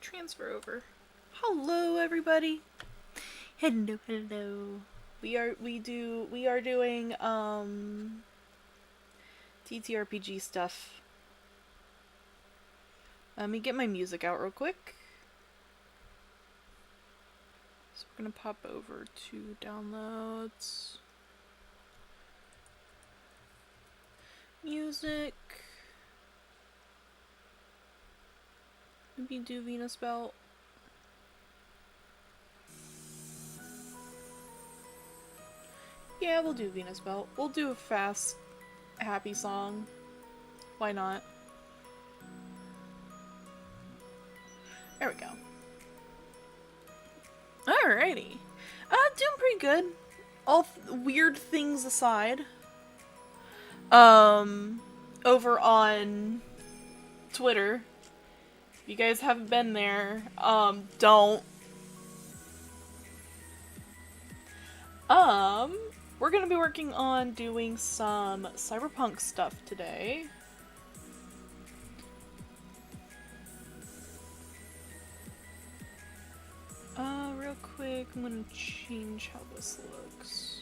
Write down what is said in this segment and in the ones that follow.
Transfer over. Hello, everybody. Hello, hello. We are doing TTRPG stuff. Let me get my music out real quick. So we're gonna pop over to downloads, music. Maybe do Venus Belt. Yeah, we'll do Venus Belt. We'll do a fast, happy song. Why not? There we go. Alrighty. Doing pretty good. All weird things aside. Over on Twitter. If you guys haven't been there, don't. We're gonna be working on doing some Cyberpunk stuff today. Real quick, I'm gonna change how this looks.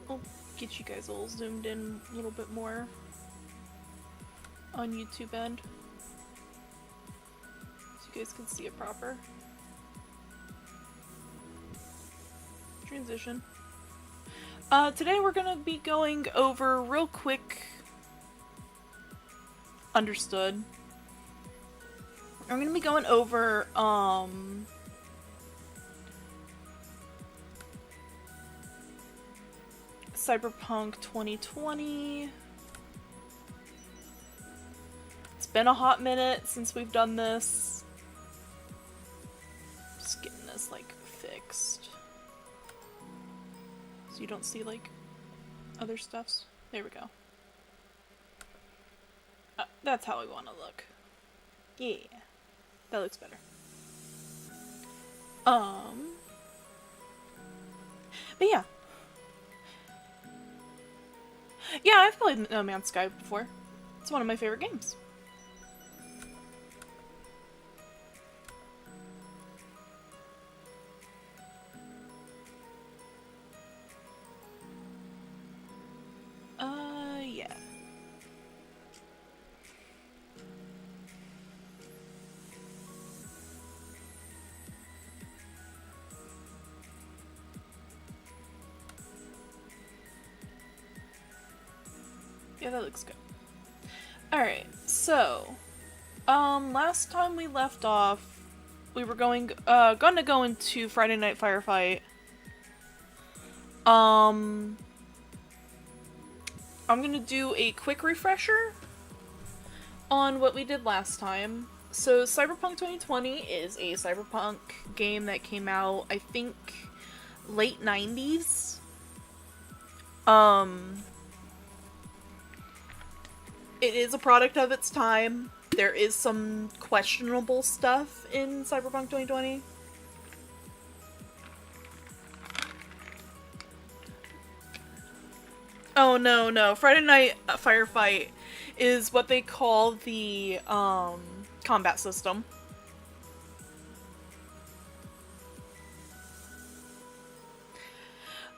I'll get you guys all zoomed in a little bit more on YouTube end, so you guys can see it proper. Transition. Today we're gonna be going over real quick. Understood. I'm gonna be going over, Cyberpunk 2020. It's been a hot minute since we've done this. Just getting this, like, fixed. So you don't see, like, other stuffs. There we go. That's how I want to look. Yeah. That looks better. But yeah. Yeah, I've played No Man's Sky before. It's one of my favorite games. Yeah. Yeah, that looks good. Alright, so, last time we left off, we were gonna go into Friday Night Firefight. I'm gonna do a quick refresher on what we did last time. So Cyberpunk 2020 is a cyberpunk game that came out, I think, late 90s. It is a product of its time. There is some questionable stuff in Cyberpunk 2020. Oh, no. Friday Night Firefight is what they call the, combat system.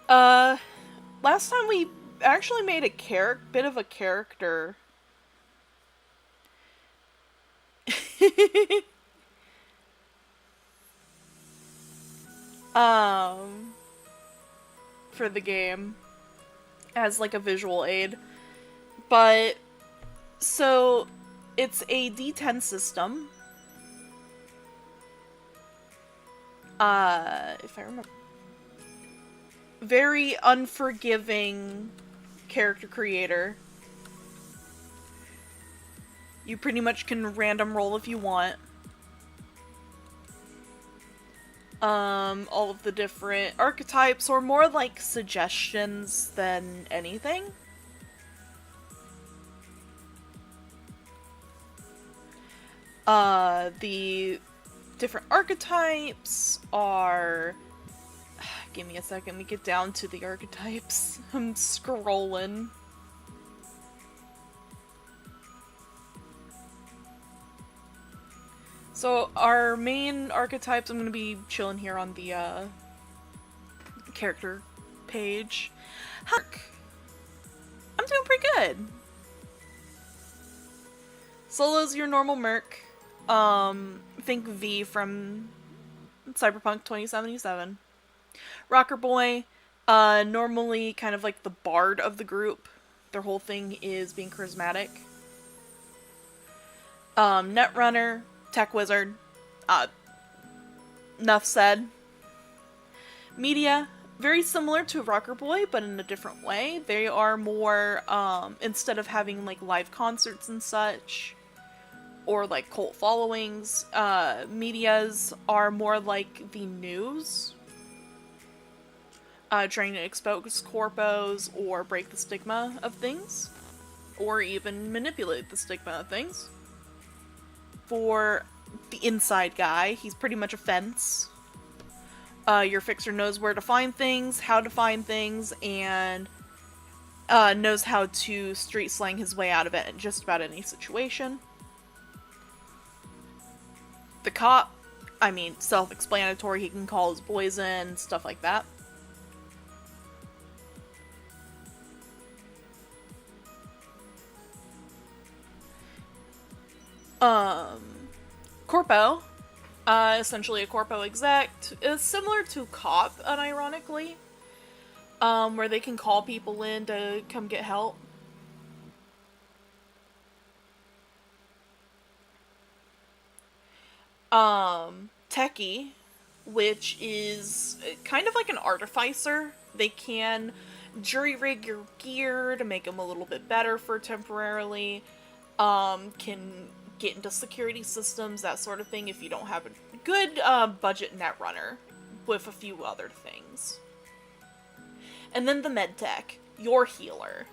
Last time we actually made a bit of a character. For the game. As, like, a visual aid. But, so, it's a D10 system. If I remember. Very unforgiving character creator. You pretty much can random roll if you want. All of the different archetypes, or more like suggestions than anything. The different archetypes are... Give me a second, we get down to the archetypes. I'm scrolling. So our main archetypes, I'm gonna be chilling here on the character page. Huck! I'm doing pretty good. Solo's your normal merc. Think V from Cyberpunk 2077. Rocker Boy, normally kind of like the bard of the group. Their whole thing is being charismatic. Netrunner, Tech Wizard. Enough said. Media, very similar to Rocker Boy, but in a different way. They are more, instead of having like live concerts and such, or like cult followings, medias are more like the news. Trying to expose corpos or break the stigma of things, or even manipulate the stigma of things. For the inside guy, he's pretty much a fence. Your fixer knows where to find things, how to find things, and knows how to street slang his way out of it in just about any situation. The cop, I mean, self-explanatory, he can call his boys in, stuff like that. Corpo, essentially a corpo exec, is similar to cop, unironically, where they can call people in to come get help. Techie, which is kind of like an artificer. They can jury-rig your gear to make them a little bit better for temporarily. Can get into security systems, that sort of thing, if you don't have a good budget netrunner with a few other things. And then the medtech, your healer.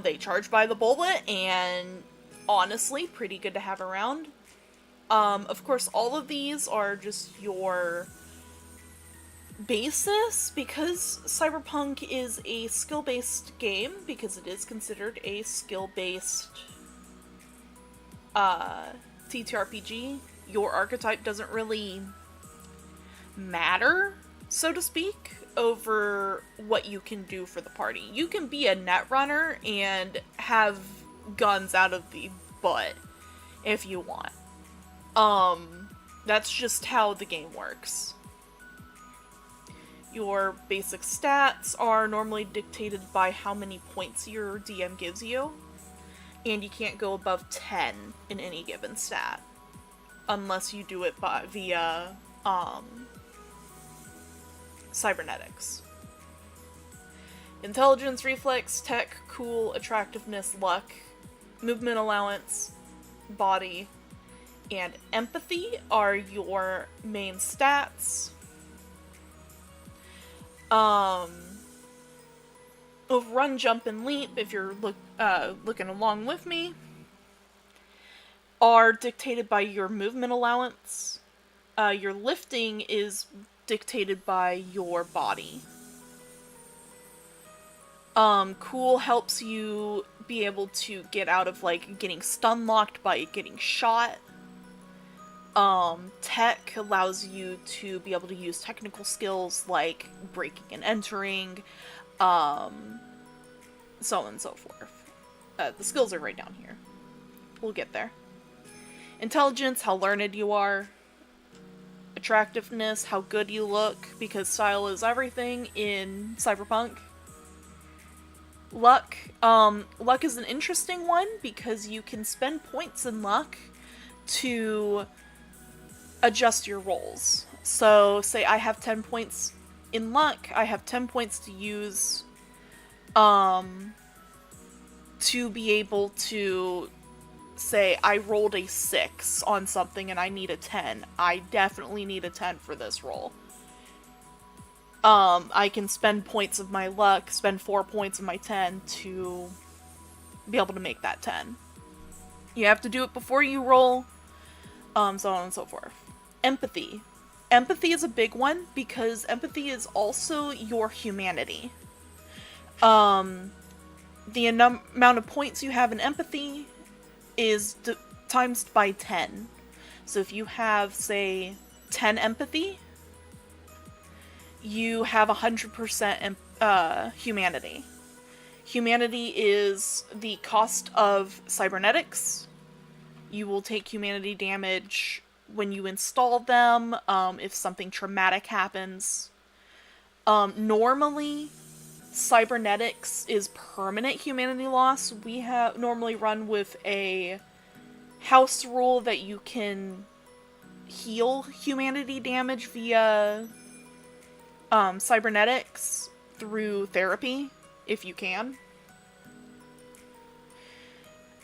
They charge by the bullet, and honestly, pretty good to have around. Of course, all of these are just your basis, because Cyberpunk is a skill-based game, because it is considered a skill-based TTRPG. Your archetype doesn't really matter, so to speak, over what you can do for the party. You can be a netrunner and have guns out of the butt if you want. That's just how the game works. Your basic stats are normally dictated by how many points your DM gives you, and you can't go above 10 in any given stat, unless you do it via, cybernetics. Intelligence, reflex, tech, cool, attractiveness, luck, movement allowance, body, and empathy are your main stats. Of run, jump, and leap, if you're looking along with me, are dictated by your movement allowance. Your lifting is dictated by your body. Cool helps you be able to get out of, like, getting stun locked by getting shot. Tech allows you to be able to use technical skills like breaking and entering, so on and so forth. The skills are right down here. We'll get there. Intelligence, how learned you are. Attractiveness, how good you look, because style is everything in Cyberpunk. Luck. Luck is an interesting one because you can spend points in luck to adjust your rolls. So, say I have 10 points in luck, I have 10 points to use to be able to say I rolled a 6 on something and I need a 10. I definitely need a 10 for this roll. I can spend points of my luck, spend 4 points of my 10 to be able to make that 10. You have to do it before you roll, so on and so forth. Empathy. Empathy is a big one because empathy is also your humanity. The amount of points you have in empathy is times by 10. So if you have, say, 10 empathy, you have 100% humanity. Humanity is the cost of cybernetics. You will take humanity damage when you install them, if something traumatic happens. Normally, cybernetics is permanent humanity loss. We have normally run with a house rule that you can heal humanity damage via cybernetics through therapy, if you can.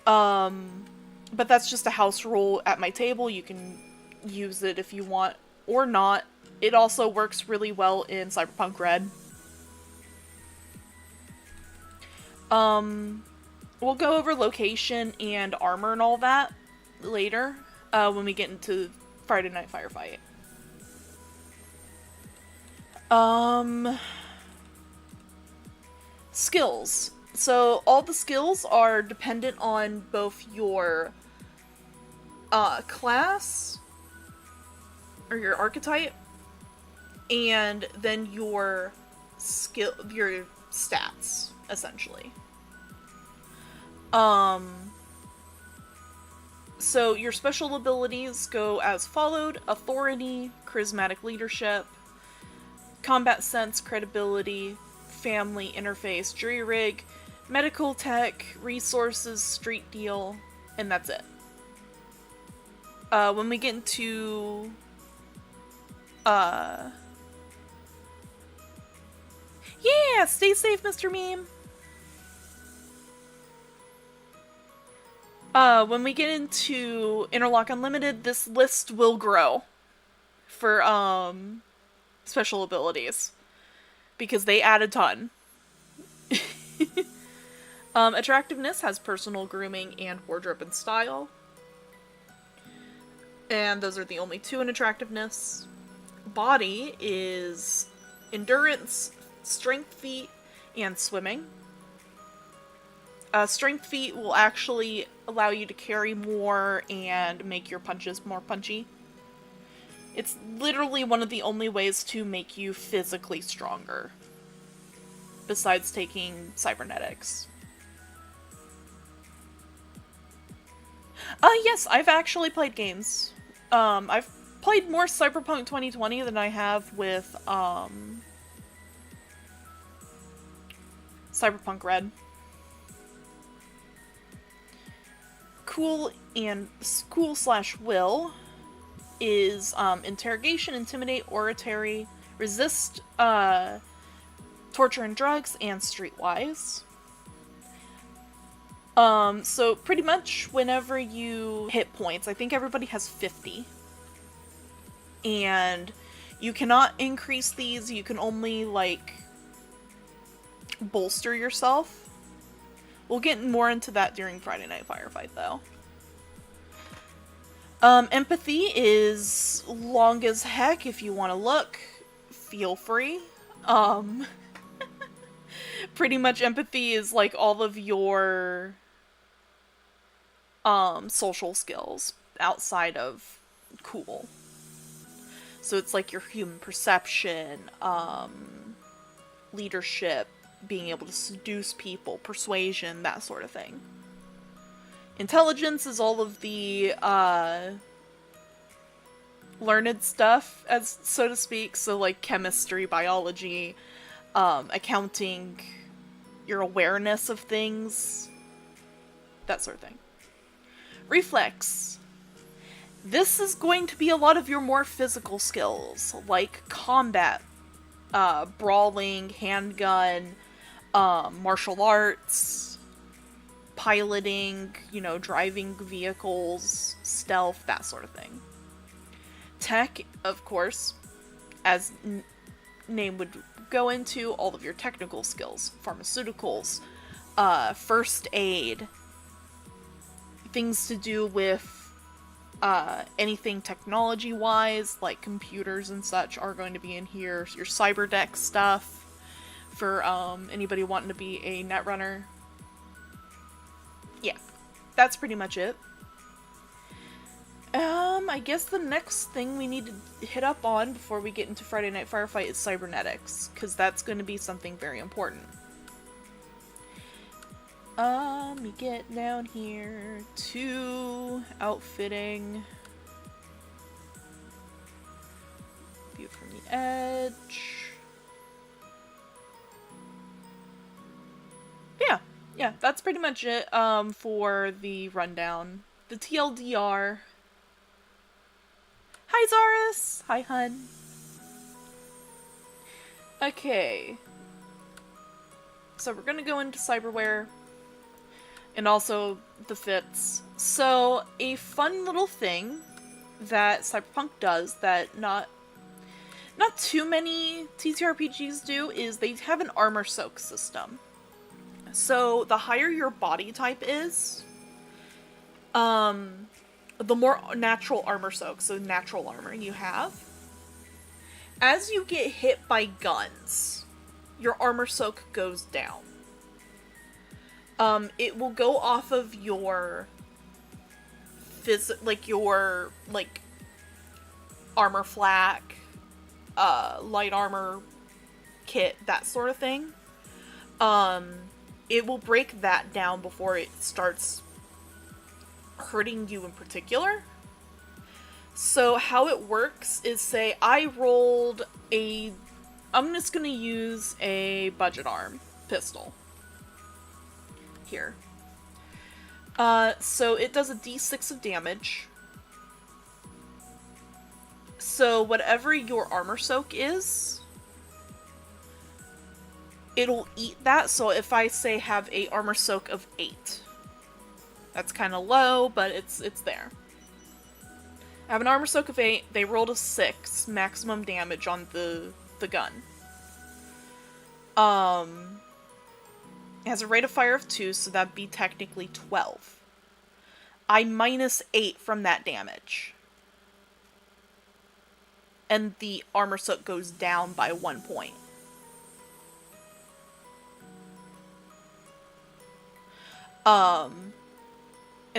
But that's just a house rule at my table. You can use it if you want or not. It also works really well in Cyberpunk Red. We'll go over location and armor and all that later, when we get into Friday Night Firefight. Skills. So all the skills are dependent on both your class or your archetype and then your your stats, essentially. So your special abilities go as followed: authority, charismatic leadership, combat sense, credibility, family, interface, jury rig, medical tech, resources, street deal, and that's it. When we get into yeah, stay safe, Mr. Meme. When we get into Interlock Unlimited, this list will grow for special abilities because they add a ton. Attractiveness has personal grooming and wardrobe and style. And those are the only two in attractiveness. Body is endurance, strength feat, and swimming. Strength feat will actually allow you to carry more and make your punches more punchy. It's literally one of the only ways to make you physically stronger, besides taking cybernetics. Yes, I've actually played games. I've played more Cyberpunk 2020 than I have with, Cyberpunk Red. Cool / will is, interrogation, intimidate, oratory, resist, torture and drugs, and streetwise. So pretty much whenever you hit points, I think everybody has 50. And you cannot increase these, you can only, like, bolster yourself. We'll get more into that during Friday Night Firefight, though. Empathy is long as heck. If you want to look, feel free. Pretty much empathy is, like, all of your social skills outside of cool. So it's like your human perception, leadership, being able to seduce people, persuasion, that sort of thing. Intelligence is all of the learned stuff, as so to speak. So like chemistry, biology, accounting, your awareness of things, that sort of thing. Reflex. This is going to be a lot of your more physical skills, like combat, brawling, handgun, martial arts, piloting, driving vehicles, stealth, that sort of thing. Tech, of course, as name would go into, all of your technical skills, pharmaceuticals, first aid, things to do with anything technology-wise, like computers and such, are going to be in here. Your cyberdeck stuff for anybody wanting to be a netrunner. Yeah, that's pretty much it. I guess the next thing we need to hit up on before we get into Friday Night Firefight is cybernetics, because that's going to be something very important. Let me get down here to outfitting. View from the edge. Yeah, that's pretty much it, for the rundown. The TLDR. Hi, Zaris! Hi, hun. Okay. So we're gonna go into cyberware. And also the fits. So, a fun little thing that Cyberpunk does that not too many TTRPGs do is they have an armor soak system. So, the higher your body type is, the more natural armor soak, so natural armor you have. As you get hit by guns, your armor soak goes down. It will go off of your your armor flak, light armor kit, that sort of thing. It will break that down before it starts hurting you in particular. So how it works is, say I'm just gonna use a budget arm pistol. Here. So it does a d6 of damage. So whatever your armor soak is, it'll eat that. So if I say have a armor soak of 8, that's kind of low, but it's there. I have an armor soak of 8. They rolled a 6 maximum damage on the gun. It has a rate of fire of 2, so that'd be technically 12. I minus 8 from that damage. And the armor soak goes down by 1 point. And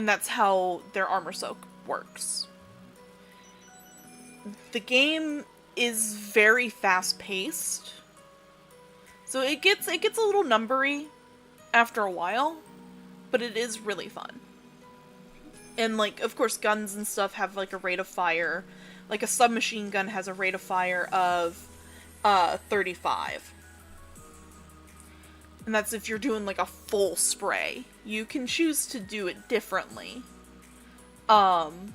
that's how their armor soak works. The game is very fast-paced. So it gets a little numbery after a while, but it is really fun. And, like, of course, guns and stuff have, like, a rate of fire. Like, a submachine gun has a rate of fire of 35. And that's if you're doing, like, a full spray. You can choose to do it differently. And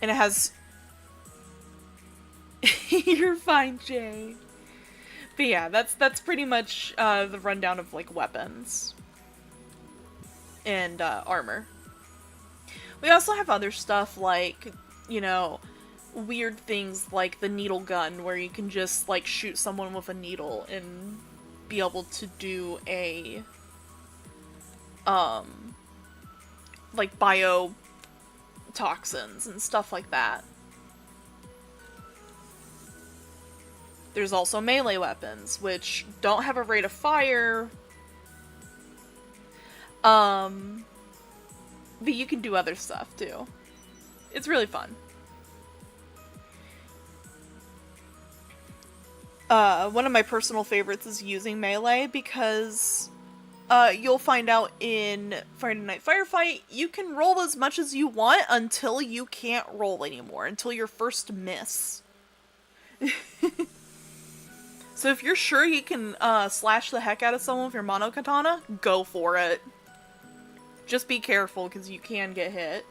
it has... You're fine, Jay. But yeah, that's pretty much the rundown of, like, weapons. and armor. We also have other stuff like, you know, weird things like the needle gun, where you can just, like, shoot someone with a needle and be able to do a, like, biotoxins and stuff like that. There's also melee weapons, which don't have a rate of fire, but you can do other stuff, too. It's really fun. One of my personal favorites is using melee, because you'll find out in Friday Night Firefight, you can roll as much as you want until you can't roll anymore, until your first miss. So if you're sure you can slash the heck out of someone with your mono katana, go for it. Just be careful, because you can get hit.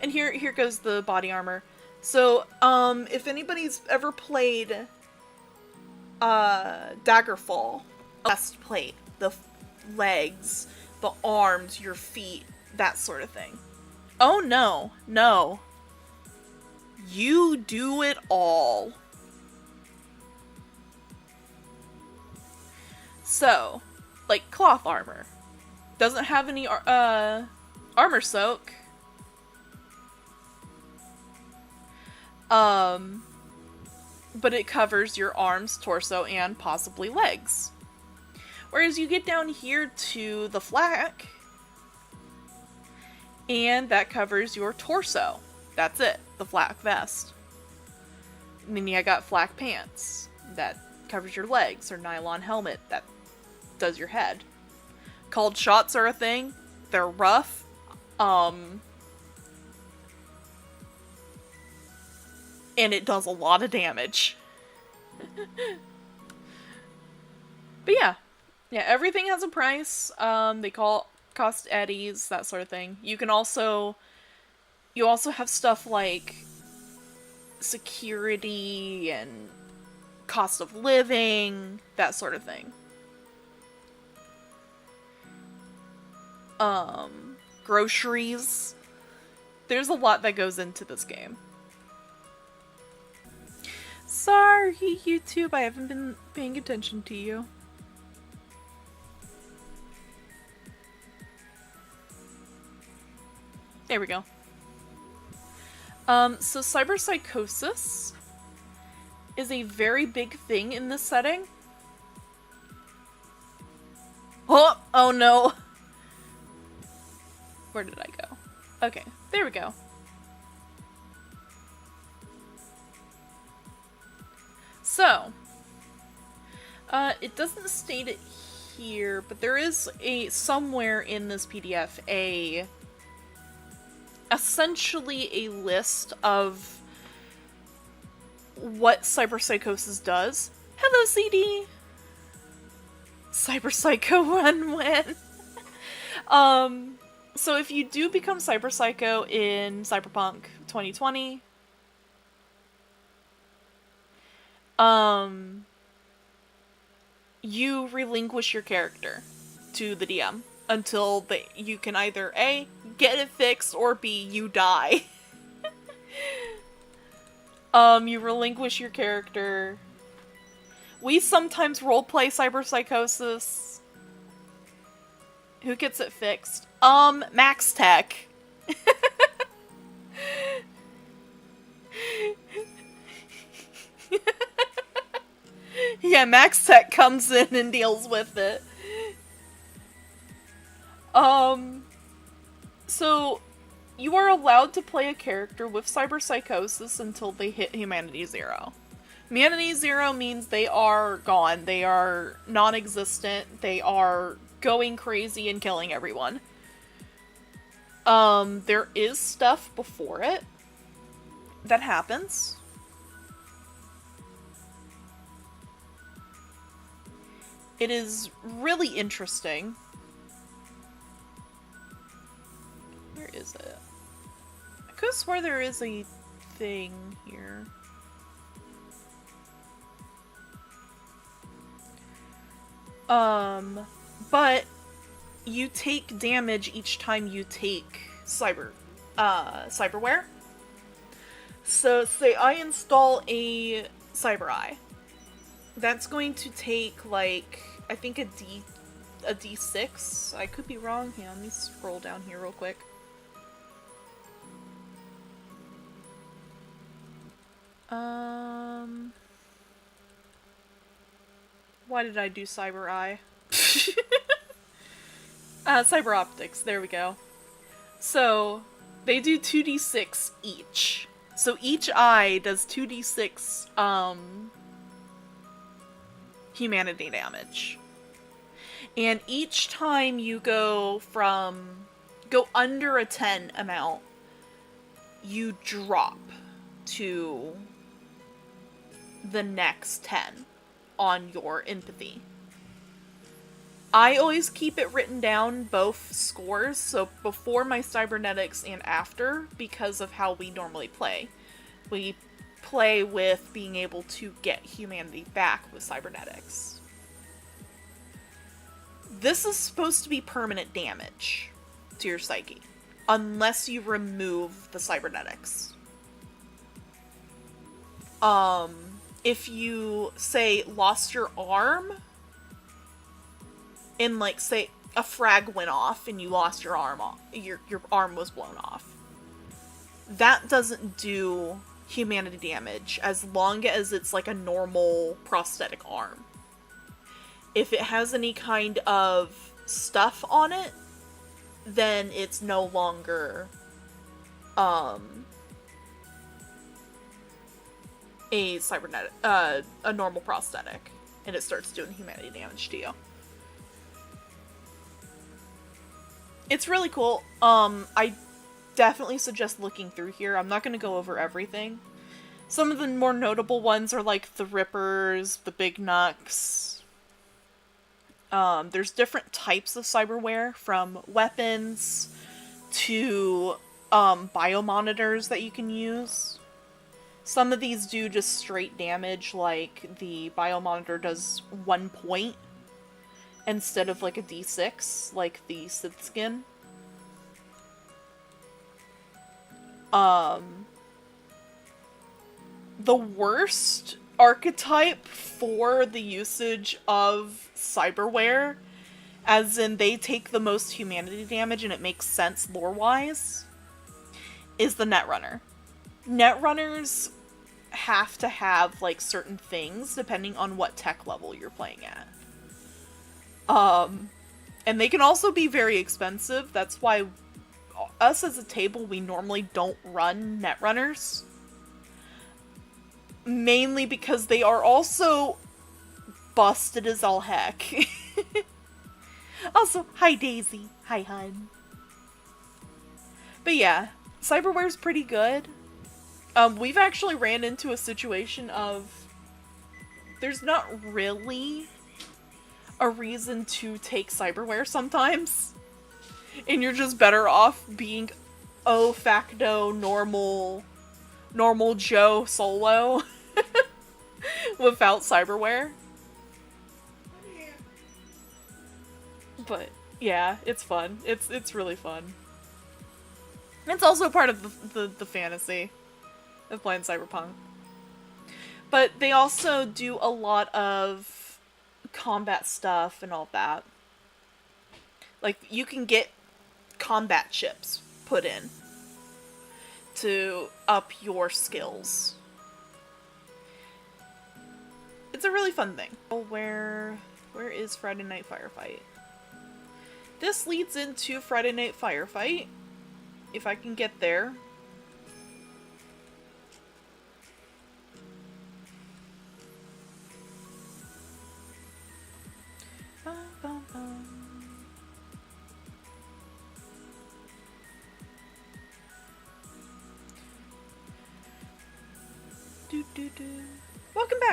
And here goes the body armor. So, if anybody's ever played Daggerfall, breastplate, the legs, the arms, your feet, that sort of thing. Oh no, no. You do it all. So, like cloth armor. Doesn't have any armor soak. But it covers your arms, torso, and possibly legs. Whereas you get down here to the flak, and that covers your torso. That's it, the flak vest. And then you got flak pants, that covers your legs, or nylon helmet, that does your head. Cold shots are a thing. They're rough. And it does a lot of damage. But yeah. Yeah, everything has a price. They cost eddies, that sort of thing. You also have stuff like security and cost of living, that sort of thing. Groceries. There's a lot that goes into this game. Sorry, YouTube, I haven't been paying attention to you. There we go. So cyberpsychosis is a very big thing in this setting. Oh no! Where did I go? Okay, there we go. So, it doesn't state it here, but there is somewhere in this PDF essentially a list of what cyberpsychosis does. Hello, CD! Cyberpsycho run when? So if you do become cyberpsycho in Cyberpunk 2020, you relinquish your character to the DM until you can either A, get it fixed, or B, you die. You relinquish your character. We sometimes roleplay cyberpsychosis. Who gets it fixed? Max Tech. Yeah, Max Tech comes in and deals with it. So, you are allowed to play a character with cyberpsychosis until they hit Humanity 0. Humanity 0 means they are gone. They are non-existent. They are going crazy and killing everyone. There is stuff before it that happens. It is really interesting. Where is it? I could have swore there is a thing here. But you take damage each time you take cyberware. So say I install a Cyber Eye. That's going to take, like, I think a D6. I could be wrong. Hang on, let me scroll down here real quick. Why did I do Cyber Eye? Cyber Optics, there we go. So, they do 2d6 each. So each eye does 2d6, humanity damage. And each time you go under a 10 amount, you drop to the next 10 on your empathy. I always keep it written down, both scores, so before my cybernetics and after, because of how we normally play. We play with being able to get humanity back with cybernetics. This is supposed to be permanent damage to your psyche, unless you remove the cybernetics. If you, say, lost your arm, and, like, say, a frag went off and you lost your arm off, your arm was blown off, that doesn't do humanity damage as long as it's, like, a normal prosthetic arm. If it has any kind of stuff on it, then it's no longer, a cybernetic, a normal prosthetic, and it starts doing humanity damage to you. It's really cool. I definitely suggest looking through here. I'm not going to go over everything. Some of the more notable ones are like the Rippers, the Big Knucks. There's different types of cyberware, from weapons to biomonitors that you can use. Some of these do just straight damage, like the biomonitor does 1 point instead of like a D6, like the Sith skin. The worst archetype for the usage of cyberware, as in they take the most humanity damage and it makes sense lore-wise, is the Netrunner. Netrunners have to have, like, certain things depending on what tech level you're playing at. And they can also be very expensive. That's why us as a table, we normally don't run Netrunners. Mainly because they are also busted as all heck. Also, hi Daisy. Hi, hun. But yeah, cyberware's pretty good. We've actually ran into a situation of there's not really a reason to take cyberware sometimes. And you're just better off being oh facto normal Joe solo without cyberware. But yeah, it's fun. It's really fun. It's also part of the fantasy of playing Cyberpunk. But they also do a lot of combat stuff and all that. Like, you can get combat chips put in to up your skills. It's a really fun thing. Where is Friday Night Firefight? This leads into Friday Night Firefight, if I can get there.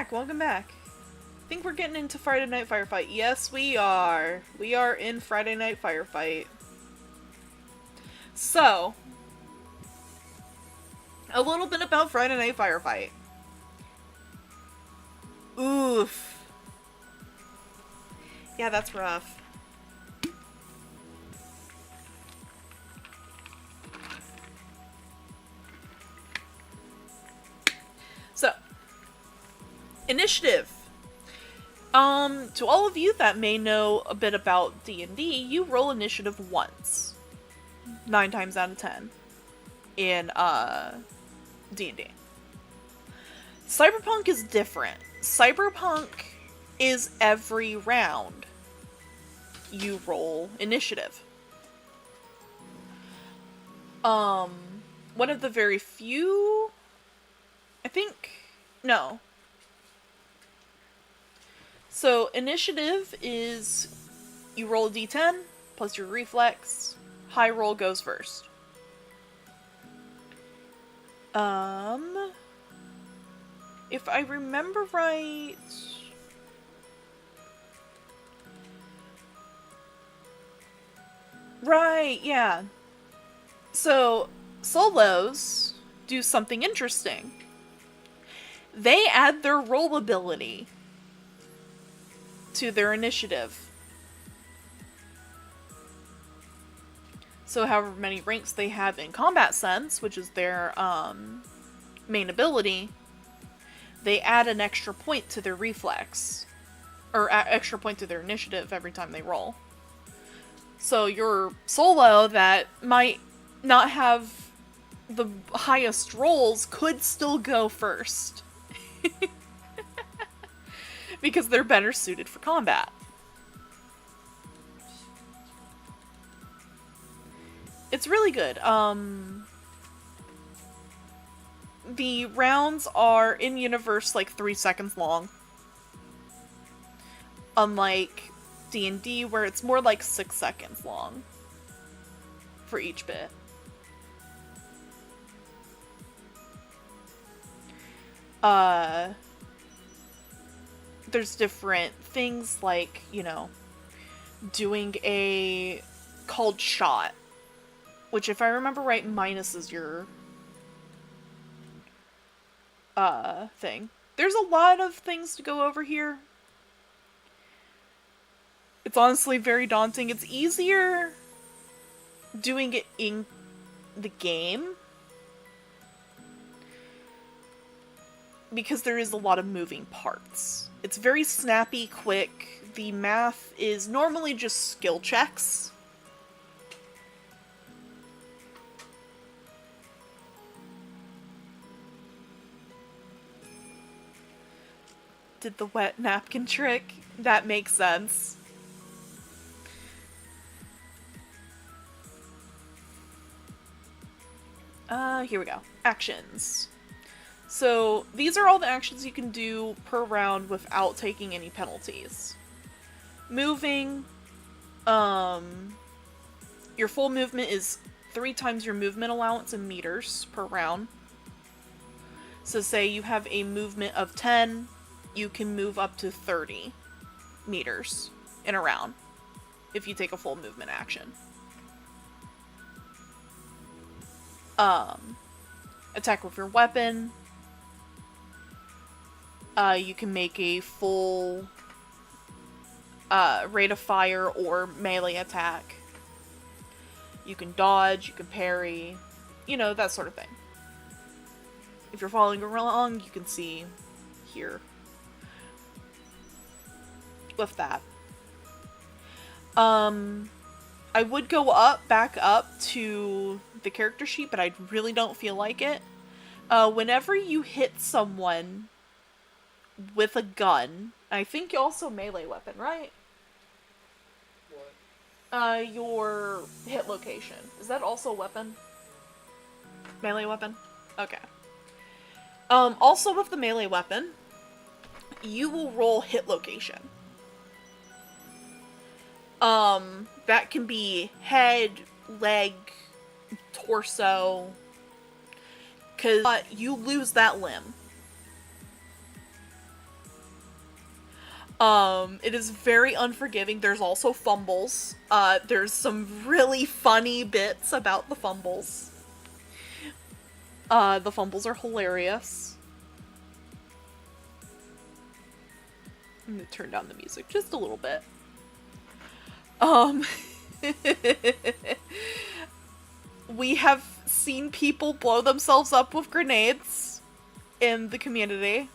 Welcome back. I think we're getting into Friday Night Firefight. Yes, we are. We are in Friday Night Firefight. So, a little bit about Friday Night Firefight. Oof. Yeah, that's rough. So, initiative. To all of you that may know a bit about D&D, you roll initiative once. 9 times out of 10. In, D&D. Cyberpunk is different. Cyberpunk is every round you roll initiative. One of the very few... I think... No. So, initiative is you roll a d10 plus your reflex. High roll goes first. If I remember right... Right, yeah. So, solos do something interesting. They add their roll ability to their initiative. So however many ranks they have in combat sense, which is their main ability, they add an extra point to their reflex. Or extra point to their initiative every time they roll. So your solo that might not have the highest rolls could still go first. Because they're better suited for combat. It's really good. The rounds are in-universe like 3 seconds long. Unlike D&D, where it's more like 6 seconds long for each bit. There's different things like, you know, doing a called shot, which if I remember right, minuses your thing. There's a lot of things to go over here. It's honestly very daunting. It's easier doing it in the game because there is a lot of moving parts. It's very snappy, quick. The math is normally just skill checks. Did the wet napkin trick? That makes sense. Here we go. Actions. So, these are all the actions you can do per round without taking any penalties. Moving, your full movement is 3 times your movement allowance in meters per round. So say you have a movement of 10, you can move up to 30 meters in a round if you take a full movement action. Attack with your weapon. You can make a full rate of fire or melee attack. You can dodge, you can parry, you know, that sort of thing. If you're following along, you can see here with that. I would go back up to the character sheet, but I really don't feel like it. Whenever you hit someone with a gun, I think you also melee weapon, right? What? Your hit location. Is that also a weapon? Melee weapon? Okay. Also with the melee weapon, you will roll hit location. That can be head, leg, torso, 'cause you lose that limb. It is very unforgiving. There's also fumbles. There's some really funny bits about the fumbles. The fumbles are hilarious. I'm gonna turn down the music just a little bit. Um, we have seen people blow themselves up with grenades in the community.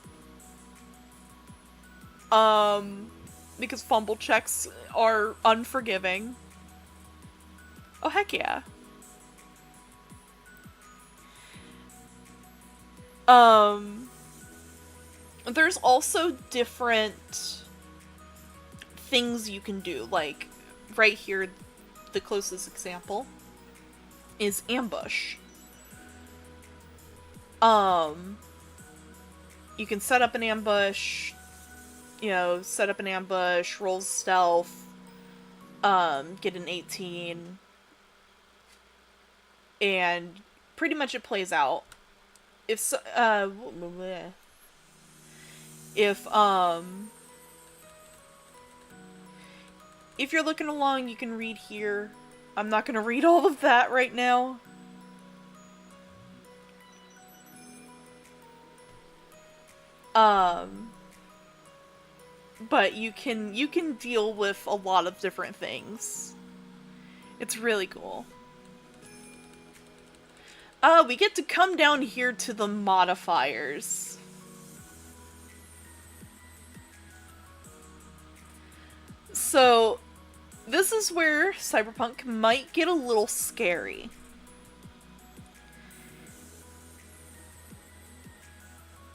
Because fumble checks are unforgiving. Oh, heck yeah. There's also different things you can do. Like, right here, the closest example is ambush. You can set up an ambush, set up an ambush, roll stealth, get an 18, and pretty much it plays out. If you're looking along, you can read here. I'm not gonna read all of that right now. But you can deal with a lot of different things. It's really cool. We get to come down here to the modifiers. So, this is where Cyberpunk might get a little scary.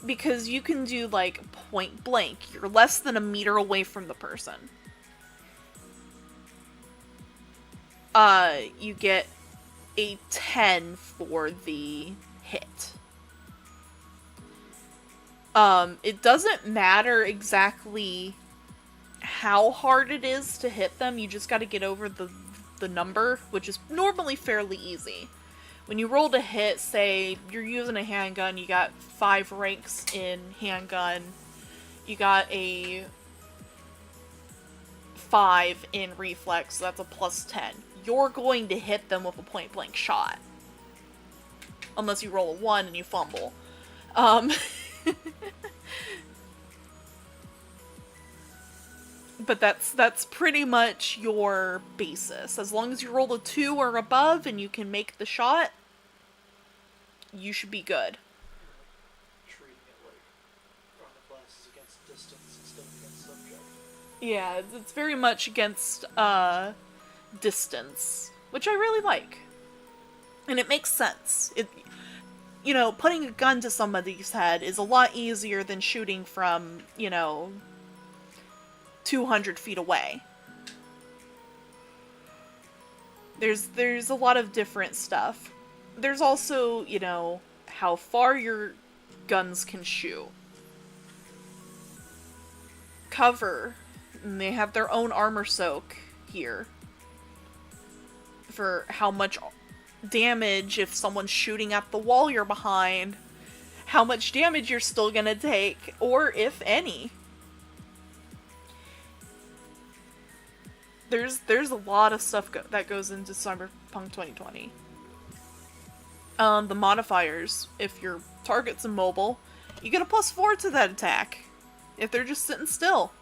Because you can do, like, point blank. You're less than a meter away from the person. You get a 10 for the hit. It doesn't matter exactly how hard it is to hit them, you just gotta get over the number, which is normally fairly easy. When you roll to hit, say you're using a handgun, you got 5 ranks in handgun, you got a 5 in reflex, so that's a plus 10. You're going to hit them with a point blank shot. Unless you roll a 1 and you fumble. But that's pretty much your basis. As long as you roll a 2 or above and you can make the shot, you should be good. Treating it like armor classes against distance instead of against subject. Yeah, it's very much against distance, which I really like. And it makes sense. Putting a gun to somebody's head is a lot easier than shooting from, 200 feet away. There's a lot of different stuff. There's also, how far your guns can shoot. Cover. And they have their own armor soak here. For how much damage, if someone's shooting at the wall you're behind, how much damage you're still gonna take, or if any. There's a lot of stuff that goes into Cyberpunk 2020. The modifiers. If your target's immobile, you get a +4 to that attack. If they're just sitting still.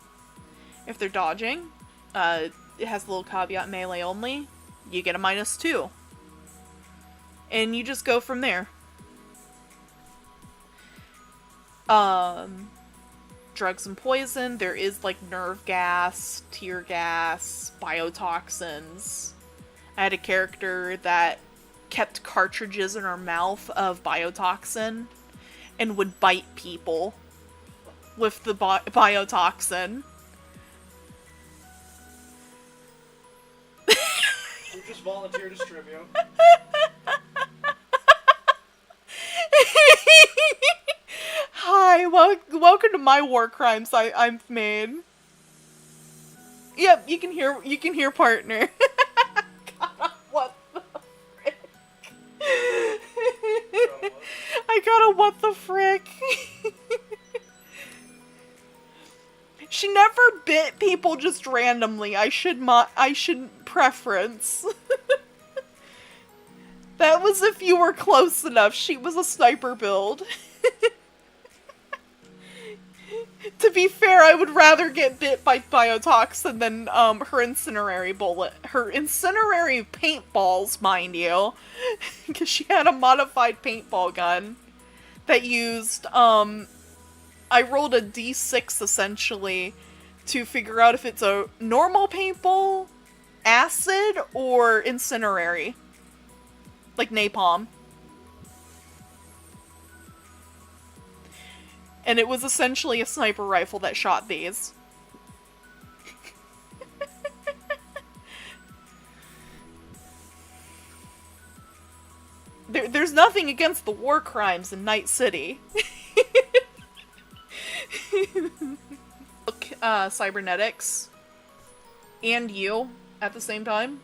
If they're dodging, it has a little caveat, melee only, you get a -2. And you just go from there. Drugs and poison, there is like nerve gas, tear gas, biotoxins. I had a character that kept cartridges in her mouth of biotoxin and would bite people with the biotoxin. We just volunteer distribute. Hi, welcome to my war crimes I've made. Yep, you can hear partner. God, what the frick? I got a what the frick. She never bit people just randomly. I should preference. That was if you were close enough. She was a sniper build. To be fair, I would rather get bit by biotoxin than her incinerary bullet. Her incinerary paintballs, mind you. Because she had a modified paintball gun that used, I rolled a d6 essentially to figure out if it's a normal paintball, acid, or incinerary. Like napalm. And it was essentially a sniper rifle that shot these. There's nothing against the war crimes in Night City. Look, cybernetics. And you at the same time.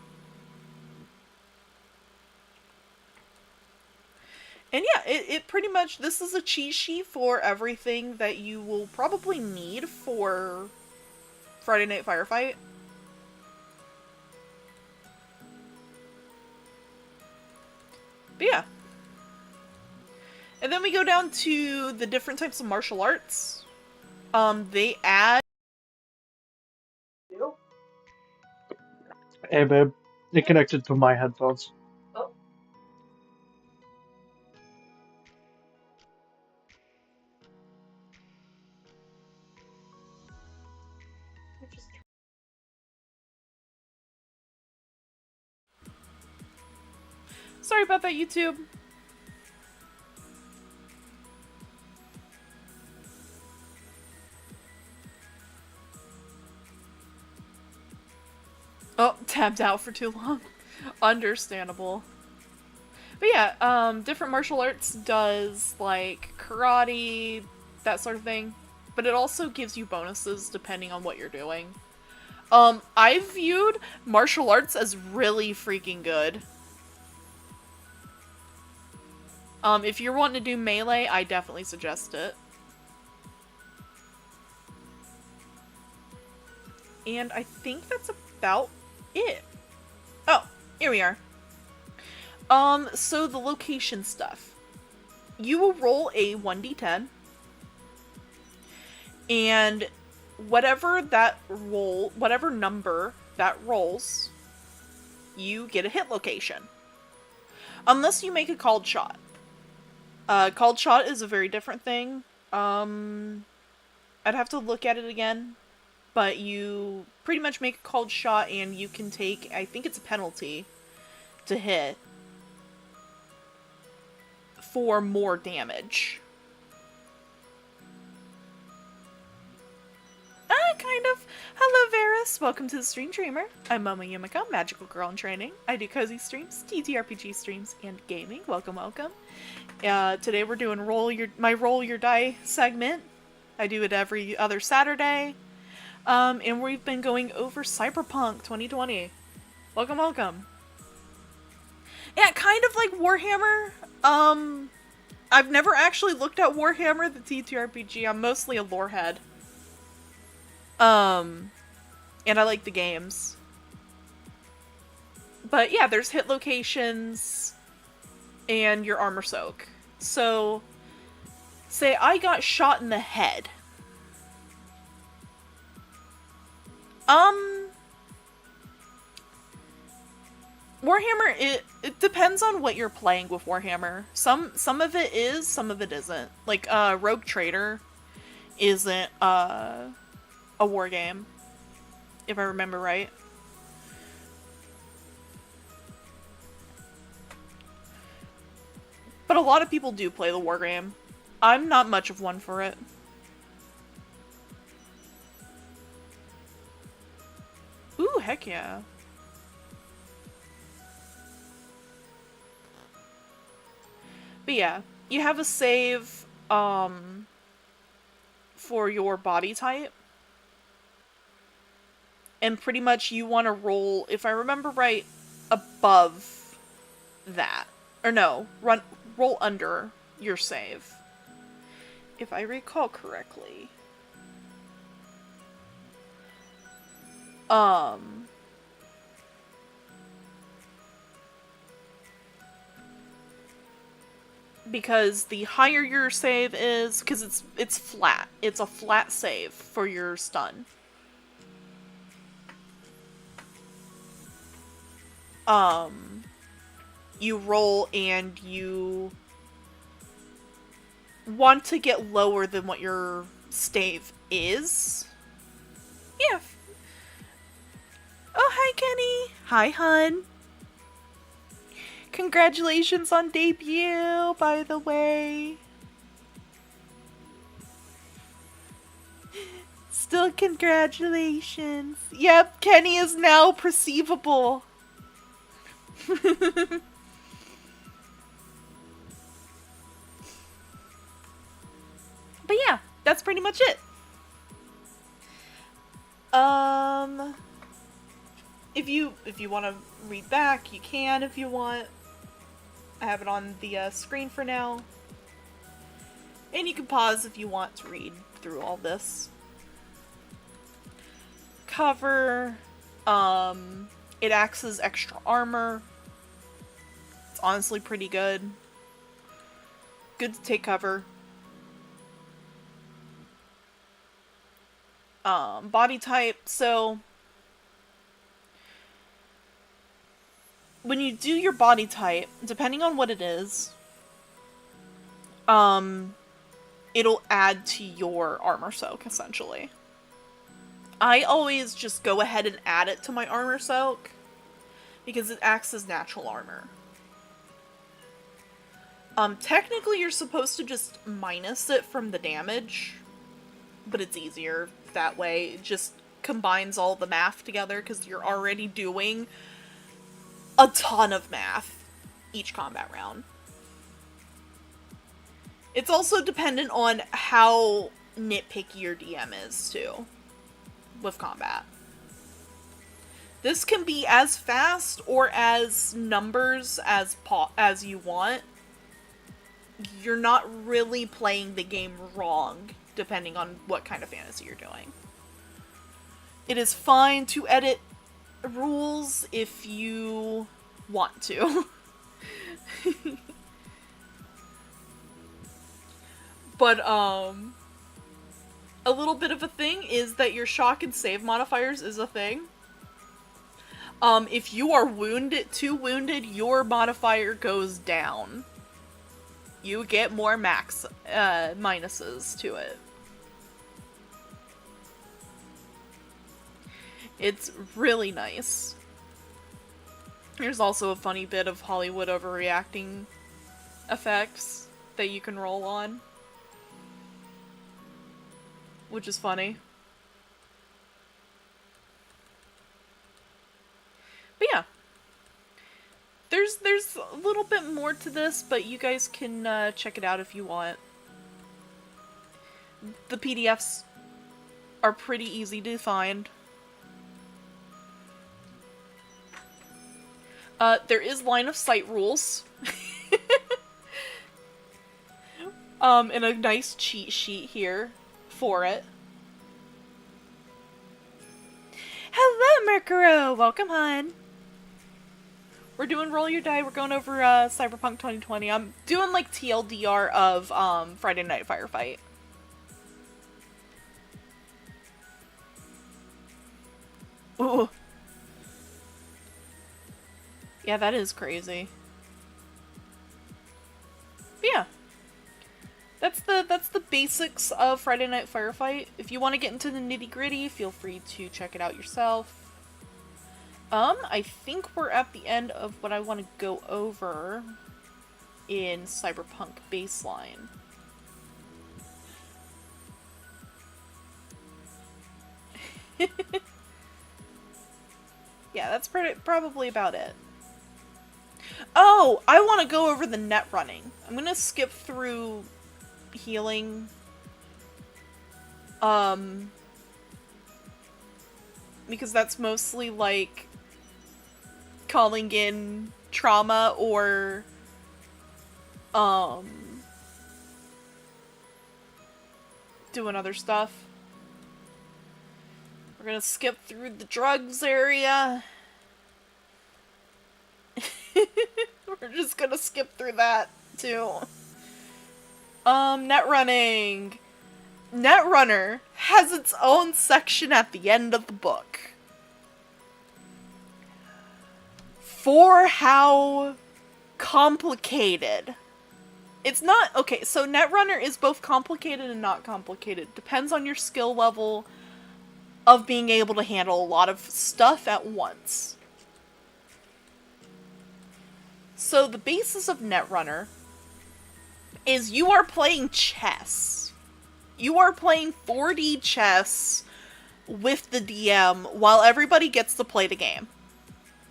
And yeah, it pretty much, this is a cheat sheet for everything that you will probably need for Friday Night Firefight. But yeah. And then we go down to the different types of martial arts. They add... Hey babe, it connected to my headphones. Sorry about that, YouTube. Oh, tabbed out for too long. Understandable. But yeah, different martial arts does, like, karate, that sort of thing. But it also gives you bonuses depending on what you're doing. I viewed martial arts as really freaking good. If you're wanting to do melee, I definitely suggest it. And I think that's about it. Oh, here we are. So the location stuff. You will roll a 1d10. And whatever number that rolls, you get a hit location. Unless you make a called shot. Called shot is a very different thing. I'd have to look at it again. But you pretty much make a called shot and you can take, I think it's a penalty to hit for more damage. Kind of. Hello, Varus. Welcome to the Stream Dreamer. I'm Momo Yumeko, magical girl in training. I do cozy streams, TTRPG streams, and gaming. Welcome, welcome. Today we're doing my Roll Your Die segment. I do it every other Saturday. And we've been going over Cyberpunk 2020. Welcome, welcome. Yeah, kind of like Warhammer. I've never actually looked at Warhammer, the TTRPG. I'm mostly a lore head. And I like the games. But yeah, there's hit locations and your armor soak. So, say I got shot in the head. Warhammer, it depends on what you're playing with Warhammer. Some of it is, some of it isn't. Like, Rogue Trader isn't, a war game, if I remember right. But a lot of people do play the war game. I'm not much of one for it. Ooh, heck yeah. But yeah, you have a save, for your body type. And pretty much you want to roll, if I remember right, above that. Or no, roll under your save. If I recall correctly. because the higher your save is, because it's flat. It's a flat save for your stun. You roll and you want to get lower than what your stave is. Yeah. Oh, hi, Kenny. Hi, hun. Congratulations on debut, by the way. Still congratulations. Yep, Kenny is now perceivable. But yeah, that's pretty much it. If you want to read back, you can if you want. I have it on the screen for now. And you can pause if you want to read through all this. Cover, it acts as extra armor. It's honestly pretty good. Good to take cover. Body type, so when you do your body type, depending on what it is, it'll add to your armor soak, essentially. I always just go ahead and add it to my armor soak, because it acts as natural armor. Technically you're supposed to just minus it from the damage, but it's easier that way. It just combines all the math together, because you're already doing a ton of math each combat round. It's also dependent on how nitpicky your DM is, too, with combat. This can be as fast or as numbers as you want. You're not really playing the game wrong, depending on what kind of fantasy you're doing. It is fine to edit rules if you want to. But, a little bit of a thing is that your shock and save modifiers is a thing. If you are too wounded, your modifier goes down. You get more minuses to it. It's really nice. There's also a funny bit of Hollywood overreacting effects that you can roll on, which is funny. But yeah. There's a little bit more to this, but you guys can check it out if you want. The PDFs are pretty easy to find. There is line of sight rules. And a nice cheat sheet here for it. Hello, Mercuro! Welcome, hon! We're doing Roll Your Die. We're going over Cyberpunk 2020. I'm doing like TLDR of Friday Night Firefight. Ooh. Yeah, that is crazy. But yeah. That's the basics of Friday Night Firefight. If you want to get into the nitty-gritty, feel free to check it out yourself. I think we're at the end of what I want to go over in Cyberpunk Baseline. Yeah, that's probably about it. Oh, I want to go over the net running. I'm gonna skip through healing. Because that's mostly like calling in trauma or doing other stuff. We're gonna skip through the drugs area. We're just gonna skip through that too. Net running. Netrunner has its own section at the end of the book for how complicated. It's not, okay, so Netrunner is both complicated and not complicated. Depends on your skill level of being able to handle a lot of stuff at once. So the basis of Netrunner is you are playing chess. You are playing 4D chess with the DM while everybody gets to play the game.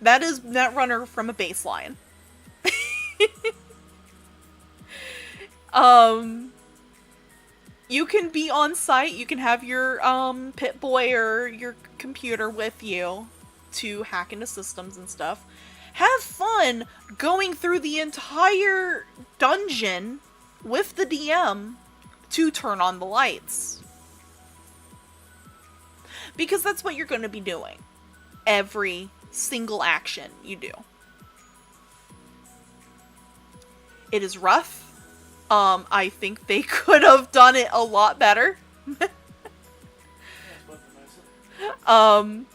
That is Netrunner from a baseline. You can be on site, you can have your Pip-Boy or your computer with you to hack into systems and stuff. Have fun going through the entire dungeon with the DM to turn on the lights. Because that's what you're going to be doing. Every single action you do. It is rough. I think they could have done it a lot better. I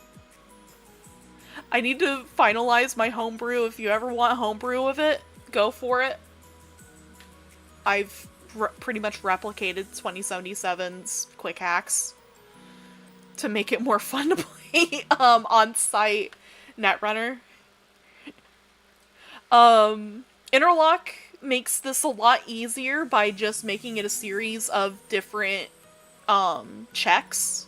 need to finalize my homebrew. If you ever want homebrew of it, go for it. I've pretty much replicated 2077's quick hacks to make it more fun to play on-site Netrunner. Interlock makes this a lot easier by just making it a series of different checks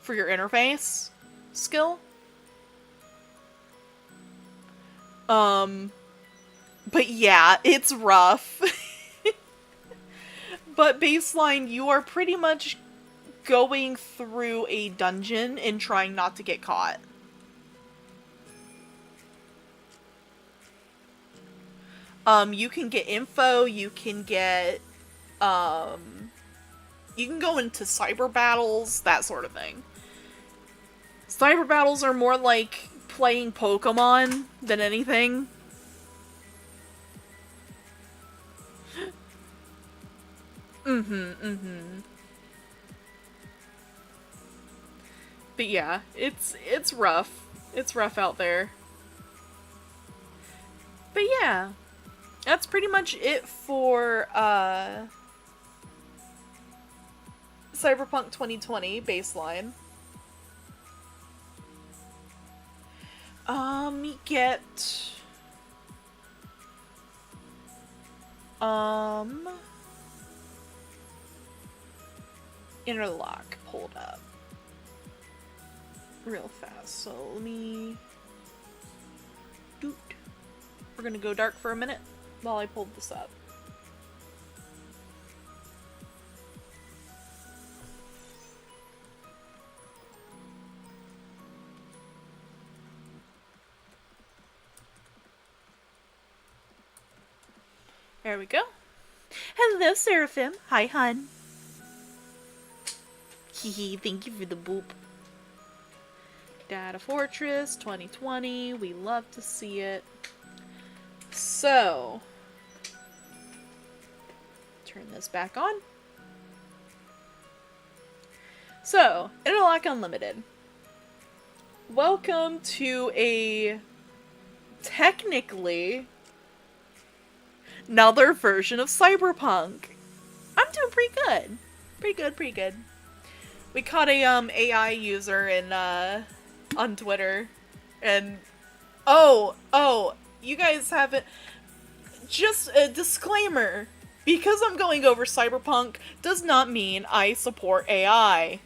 for your interface skill. But yeah, it's rough. But baseline, you are pretty much going through a dungeon and trying not to get caught. You can get info, you can get, you can go into cyber battles, that sort of thing. Cyber battles are more like playing Pokemon than anything. But yeah, it's rough. It's rough out there. But yeah, that's pretty much it for Cyberpunk 2020 baseline. Get Interlock pulled up real fast. So let me doot. We're gonna go dark for a minute while I pulled this up. There we go. Hello, Seraphim. Hi, hun. Hehe, thank you for the boop. Data Fortress 2020. We love to see it. So, turn this back on. So, Interlock Unlimited. Welcome to a technically another version of Cyberpunk. I'm doing pretty good. Pretty good. We caught a AI user in on Twitter, and oh, you guys haven't. Just a disclaimer: because I'm going over Cyberpunk does not mean I support AI.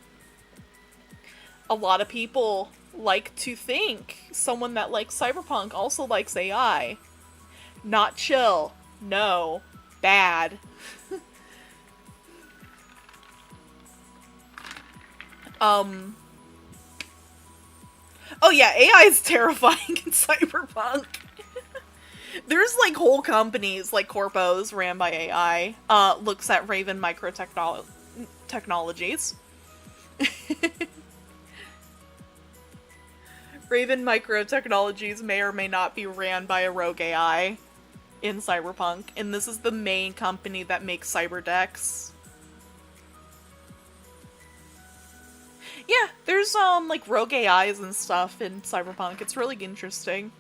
A lot of people like to think someone that likes Cyberpunk also likes AI. Not chill. No. Bad. Oh yeah, AI is terrifying in Cyberpunk. There's like whole companies, like corpos ran by AI. Looks at Raven Technologies. Raven Microtechnologies may or may not be ran by a rogue AI. in Cyberpunk, and this is the main company that makes cyberdecks. Yeah, there's like rogue AIs and stuff in Cyberpunk. It's really interesting.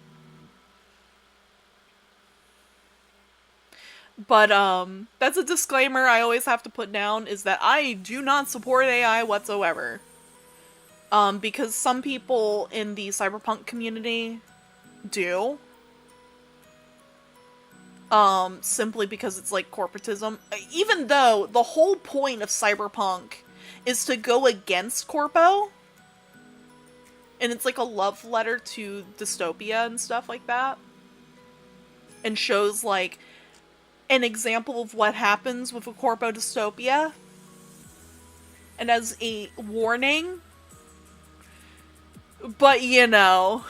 But that's a disclaimer I always have to put down, is that I do not support AI whatsoever. Because some people in the Cyberpunk community do. Simply because it's like corporatism. Even though the whole point of Cyberpunk is to go against Corpo. And it's like a love letter to dystopia and stuff like that. And shows like an example of what happens with a corpo dystopia. And as a warning. But you know.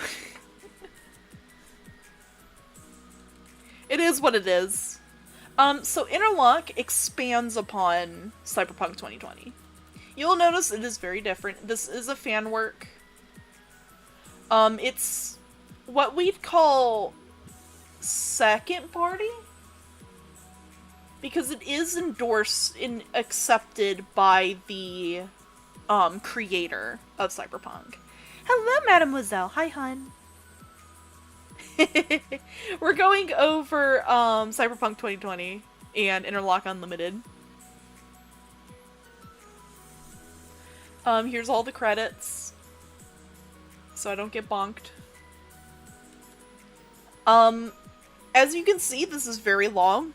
It is what it is. So Interlock expands upon Cyberpunk 2020. You'll notice it is very different. This is a fan work. It's what we'd call second party? Because it is endorsed and accepted by the creator of Cyberpunk. Hello, mademoiselle. Hi, hun. We're going over Cyberpunk 2020 and Interlock Unlimited. Here's all the credits, so I don't get bonked. As you can see, this is very long.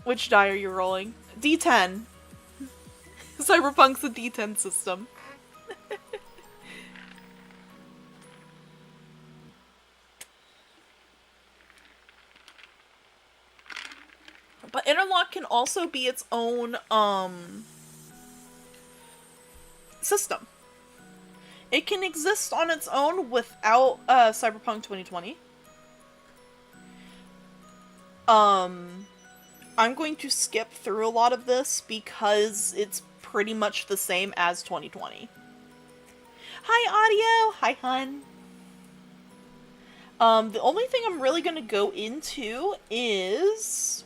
Which die are you rolling? D10. Cyberpunk's a D10 system. But Interlock can also be its own, system. It can exist on its own without, Cyberpunk 2020. I'm going to skip through a lot of this because it's pretty much the same as 2020. Hi, audio! Hi, hun! The only thing I'm really gonna go into is...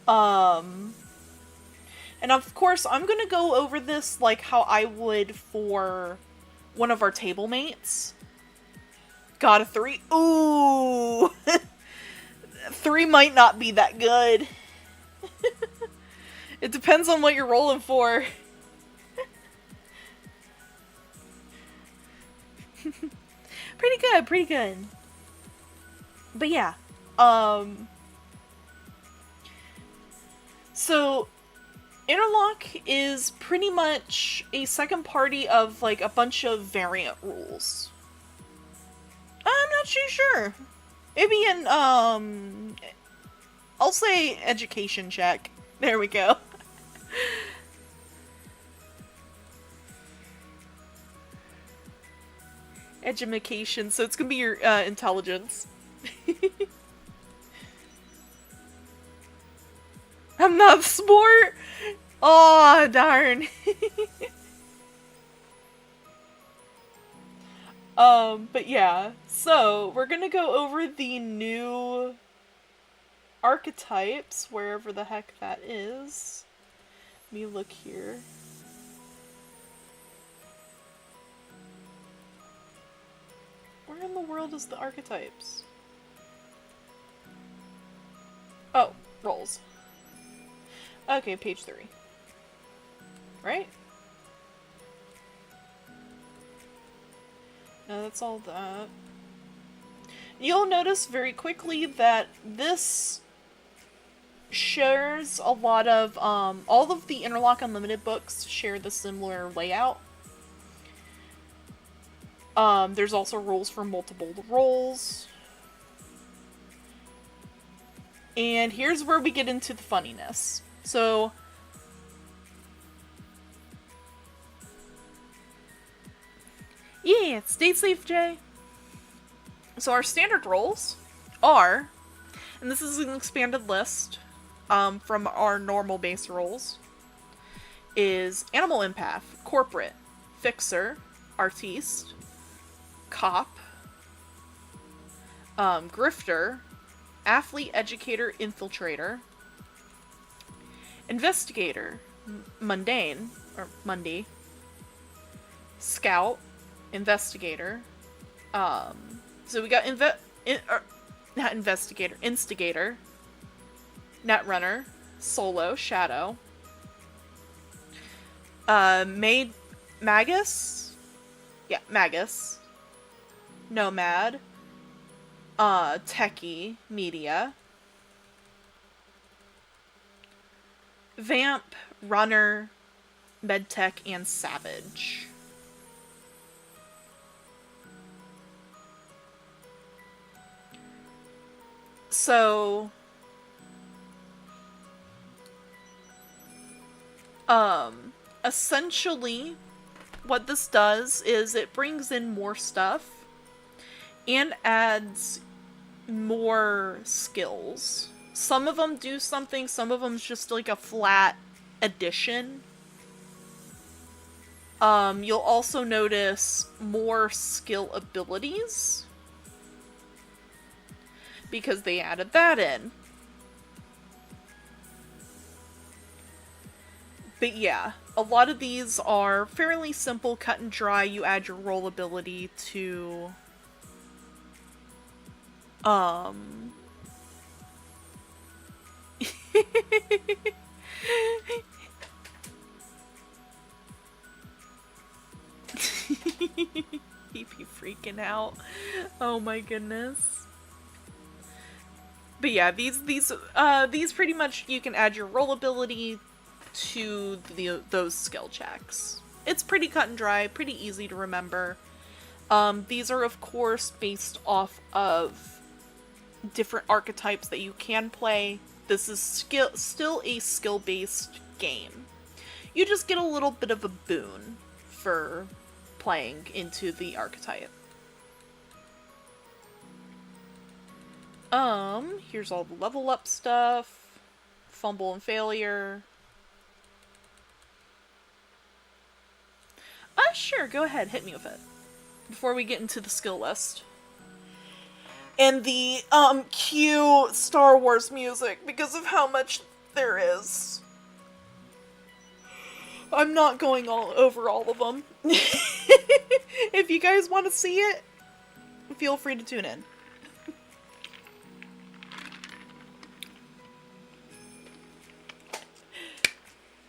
and of course, I'm gonna go over this like how I would for one of our table mates. Got a 3. Ooh! 3 might not be that good. It depends on what you're rolling for. Pretty good, pretty good. But yeah, so Interlock is pretty much a second party of like a bunch of variant rules. I'm not too sure. Maybe an, I'll say education check. There we go. Edumacation, so it's gonna be your, intelligence. I'm not smart! Aw, darn. But yeah, so we're gonna go over the new archetypes, wherever the heck that is. Let me look here. Where in the world is the archetypes? Oh, roles. Okay, page 3. Right? No, that's all that. You'll notice very quickly that this shares a lot of, all of the Interlock Unlimited books share the similar layout. There's also rules for multiple roles. And here's where we get into the funniness. So, yeah, stay safe, Jay. So our standard roles are, and this is an expanded list from our normal base roles, is Animal Empath, Corporate, Fixer, Artiste, Cop, Grifter, athlete, educator, infiltrator, investigator, mundane, or Mundy, scout, investigator. So we got not investigator, instigator, netrunner, solo, shadow, magus, yeah, magus, nomad, techie, media, vamp, runner, medtech, and savage. So, essentially, what this does is it brings in more stuff and adds more skills. Some of them do something, some of them's just like a flat addition. You'll also notice more skill abilities because they added that in. But yeah, a lot of these are fairly simple, cut and dry. You add your roll ability to He'd be freaking out. Oh my goodness. But yeah, these pretty much you can add your roll ability to those skill checks. It's pretty cut and dry, pretty easy to remember. These are of course based off of different archetypes that you can play. This is still a skill-based game. You just get a little bit of a boon for playing into the archetype. Here's all the level up stuff. Fumble and failure. Sure, go ahead, hit me with it. Before we get into the skill list. And the, cue Star Wars music, because of how much there is. I'm not going over all of them. If you guys want to see it, feel free to tune in.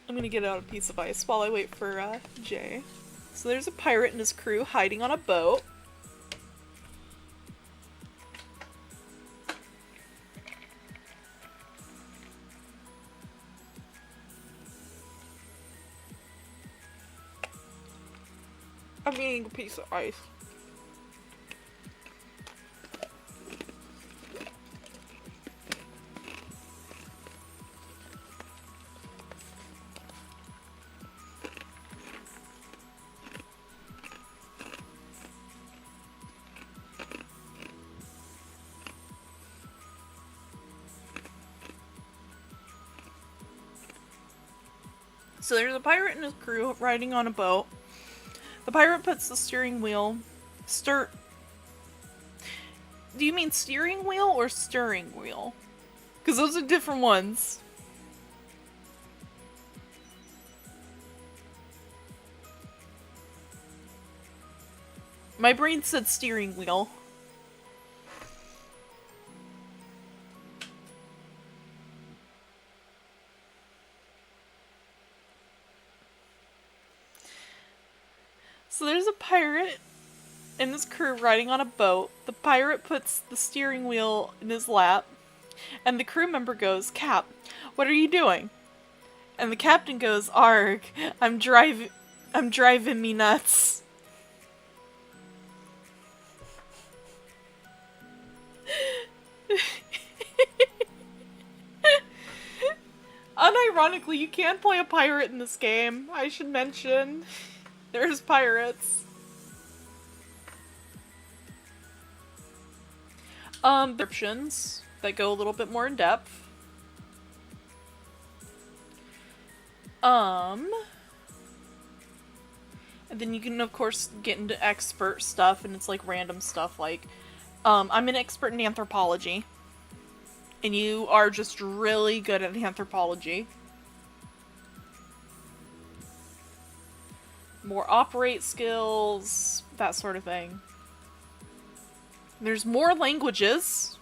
I'm gonna get out a piece of ice while I wait for, Jay. So there's a pirate and his crew hiding on a boat. I'm eating a piece of ice. So there's a pirate and his crew riding on a boat. The pirate puts the steering wheel... Do you mean steering wheel or stirring wheel? Because those are different ones. My brain said steering wheel. So there's a pirate and his crew riding on a boat. The pirate puts the steering wheel in his lap, and the crew member goes, "Cap, what are you doing?" And the captain goes, "Arg, I'm driving me nuts." Unironically, you can play a pirate in this game, I should mention. There's pirates. Descriptions that go a little bit more in depth. And then you can, of course, get into expert stuff, and it's like random stuff like I'm an expert in anthropology. And you are just really good at anthropology. More operate skills, that sort of thing. There's more languages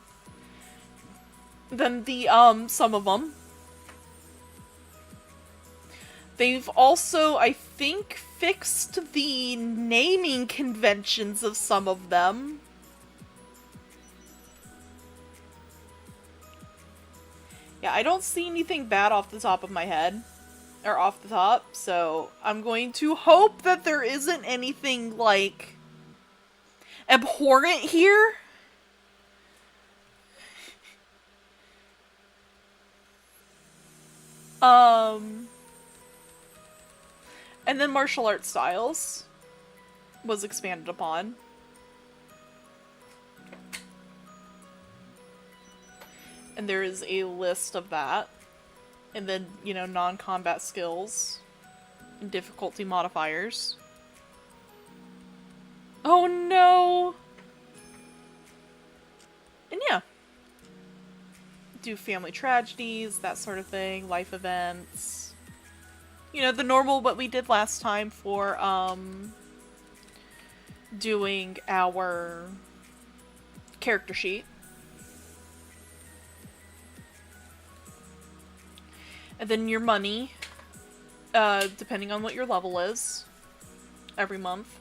than the, some of them. They've also, I think, fixed the naming conventions of some of them. Yeah, I don't see anything bad off the top of my head. Or off the top, so I'm going to hope that there isn't anything, like, abhorrent here. And then martial arts styles was expanded upon. And there is a list of that. And then, you know, non-combat skills and difficulty modifiers. Oh no! And yeah. Do family tragedies, that sort of thing, life events. You know, the normal what we did last time for, doing our character sheet. And then your money, depending on what your level is, every month.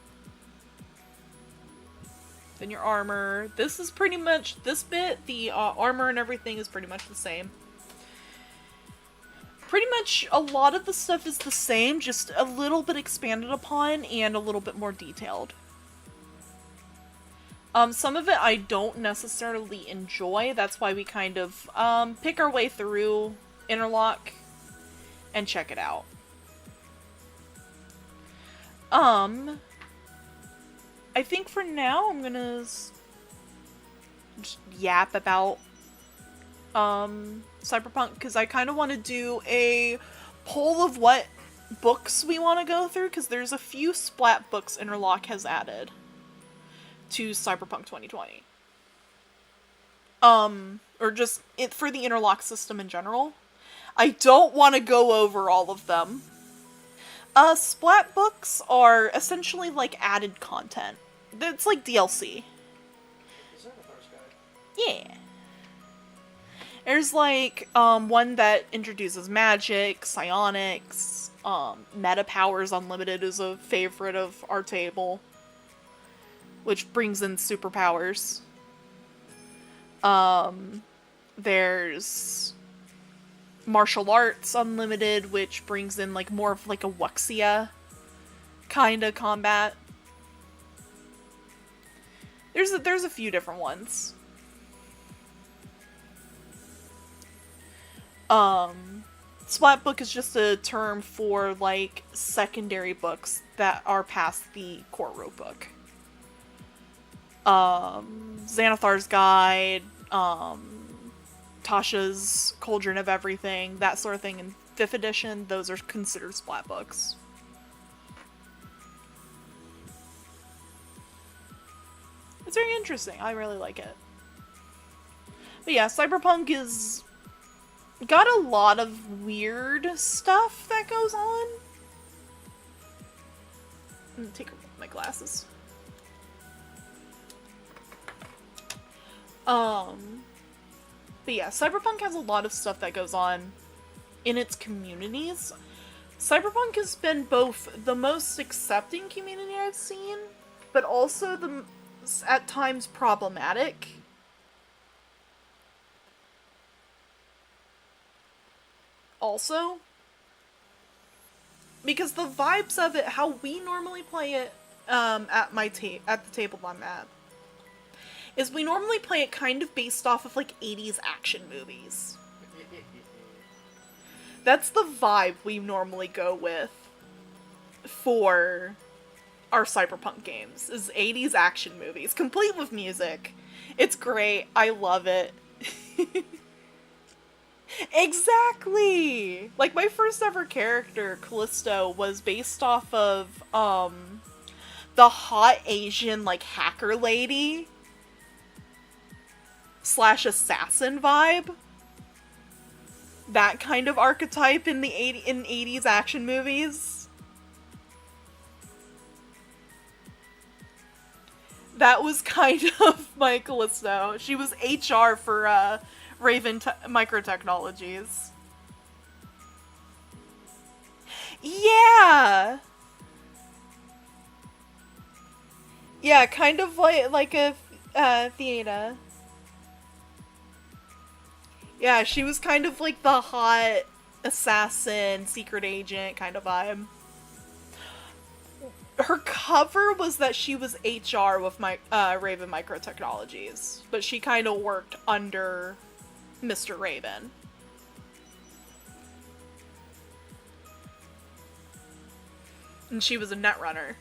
Then your armor. This is pretty much, this bit, the armor and everything is pretty much the same. Pretty much a lot of the stuff is the same, just a little bit expanded upon and a little bit more detailed. Some of it I don't necessarily enjoy, that's why we kind of pick our way through Interlock and check it out. I think for now I'm gonna just yap about Cyberpunk, because I kind of want to do a poll of what books we want to go through, because there's a few splat books Interlock has added to Cyberpunk 2020. Or just it for the Interlock system in general. I don't want to go over all of them. Splat books are essentially like added content. It's like DLC. Is that the first guy? Yeah. There's like, one that introduces magic, psionics, meta powers unlimited is a favorite of our table, which brings in superpowers. There's martial arts unlimited, which brings in like more of like a wuxia kind of combat. There's a few different ones. Splat book is just a term for like secondary books that are past the core rope book. Xanathar's Guide, Tasha's Cauldron of Everything, that sort of thing in 5th edition, those are considered splat books. It's very interesting. I really like it. But yeah, Cyberpunk is got a lot of weird stuff that goes on. I'm gonna take my glasses. But yeah, Cyberpunk has a lot of stuff that goes on in its communities. Cyberpunk has been both the most accepting community I've seen, but also the at times problematic. Also, because the vibes of it, how we normally play it at the table I'm at, is we normally play it kind of based off of like 80s action movies. That's the vibe we normally go with for our Cyberpunk games, is 80s action movies, complete with music. It's great. I love it. Exactly! Like, my first ever character, Callisto, was based off of, the hot Asian, like, hacker lady slash assassin vibe. That kind of archetype in the 80s action movies. That was kind of my Callisto. She was HR for Raven Microtechnologies. Yeah! Yeah, kind of like a Theata. Yeah, she was kind of like the hot assassin, secret agent kind of vibe. Her cover was that she was HR with Raven Microtechnologies, but she kind of worked under Mr. Raven. And she was a netrunner.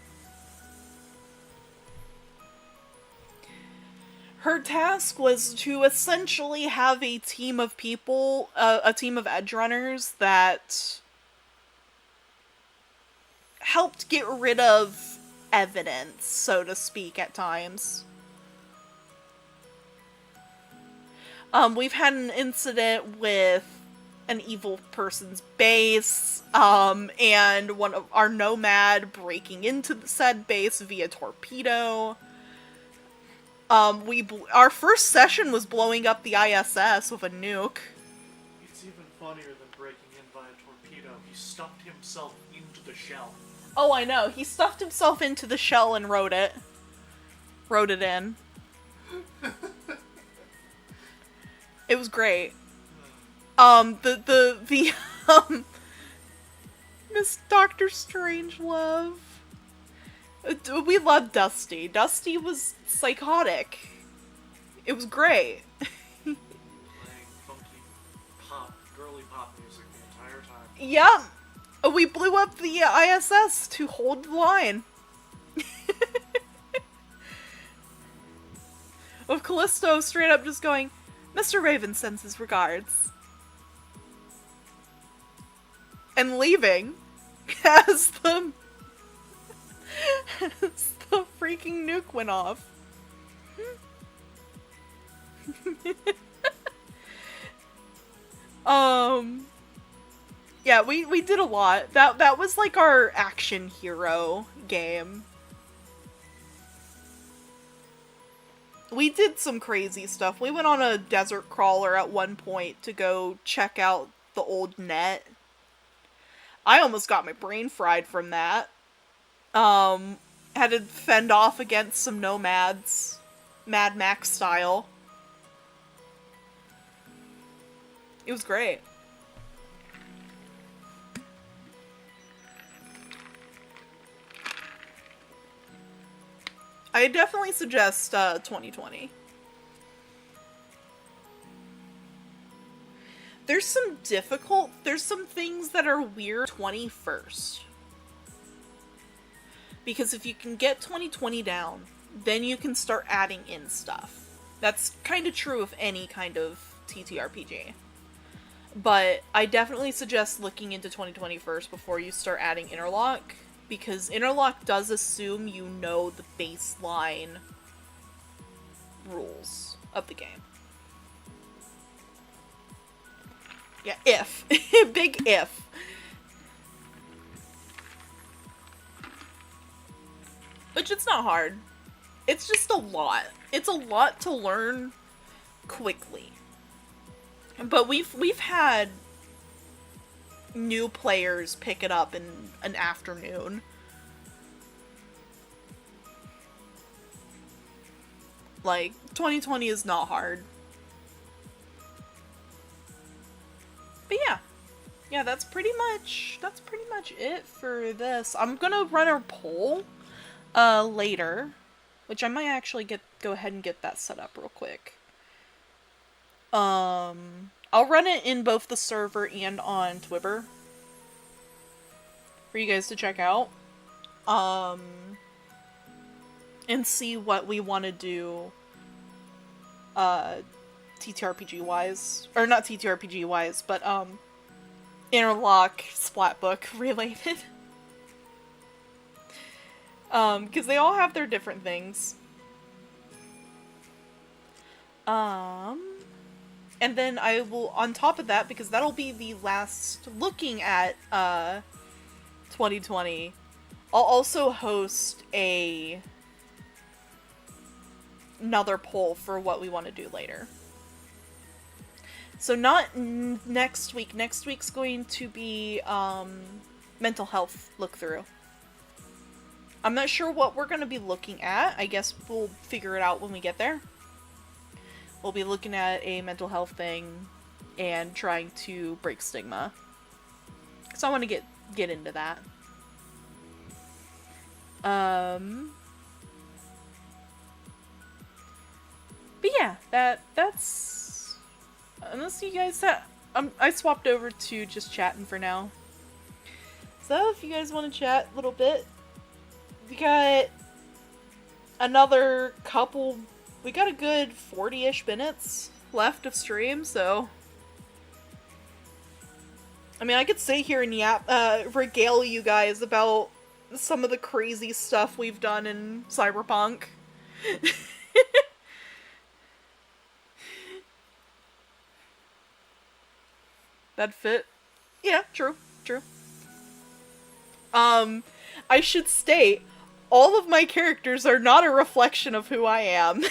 Her task was to essentially have a team of people, a team of edge runners that helped get rid of evidence, so to speak, at times. We've had an incident with an evil person's base, and one of our nomad breaking into the said base via torpedo. Our first session was blowing up the ISS with a nuke. It's even funnier than breaking in by a torpedo. He stuffed himself into the shell. Oh, I know. He stuffed himself into the shell and wrote it. Wrote it in. It was great. Miss Dr. Strangelove. We loved Dusty. Dusty was psychotic. It was great. Playing funky pop, girly pop music the entire time. Yep. We blew up the ISS to hold the line. With Callisto straight up just going, Mr. Raven sends his regards. And leaving as the freaking nuke went off. Yeah, we did a lot. That was like our action hero game. We did some crazy stuff. We went on a desert crawler at one point to go check out the old net. I almost got my brain fried from that. Had to fend off against some nomads, Mad Max style. It was great. I definitely suggest 2020. There's some things that are weird 21st. Because if you can get 2020 down, then you can start adding in stuff. That's kind of true of any kind of TTRPG. But I definitely suggest looking into 2020 first before you start adding Interlock, because Interlock does assume you know the baseline rules of the game. Yeah, if. Big if. Which it's not hard. It's just a lot. It's a lot to learn quickly. But we've had new players pick it up in an afternoon. Like, 2020 is not hard. But yeah. Yeah, that's pretty much it for this. I'm gonna run a poll later, which I might actually go ahead and get that set up real quick. I'll run it in both the server and on Twitter for you guys to check out. And see what we want to do TTRPG wise, or not TTRPG wise, but Interlock Splatbook related. Because they all have their different things. And then I will, on top of that, because that'll be the last looking at 2020, I'll also host another poll for what we want to do later. So not next week. Next week's going to be mental health look through. I'm not sure what we're going to be looking at. I guess we'll figure it out when we get there. We'll be looking at a mental health thing and trying to break stigma. So I want to get into that. But yeah, that's unless you guys I swapped over to just chatting for now. So if you guys want to chat a little bit, we got another couple. We got a good 40-ish minutes left of stream, so I mean, I could sit here and regale you guys about some of the crazy stuff we've done in Cyberpunk. That fit? Yeah, true. I should state, all of my characters are not a reflection of who I am.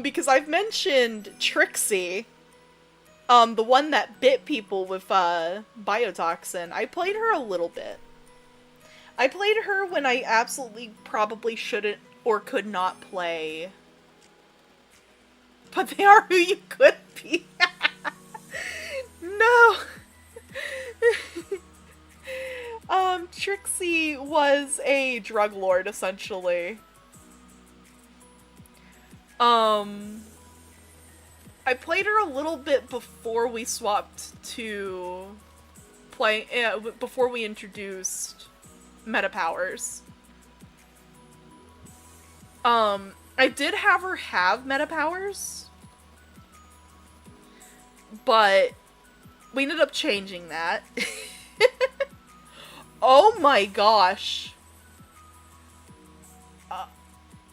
Because I've mentioned Trixie, the one that bit people with, biotoxin. I played her a little bit. I played her when I absolutely probably shouldn't or could not play. But they are who you could be. No! Trixie was a drug lord, essentially. I played her a little bit before we swapped to before we introduced meta powers. I did have her have meta powers, but we ended up changing that. Oh my gosh.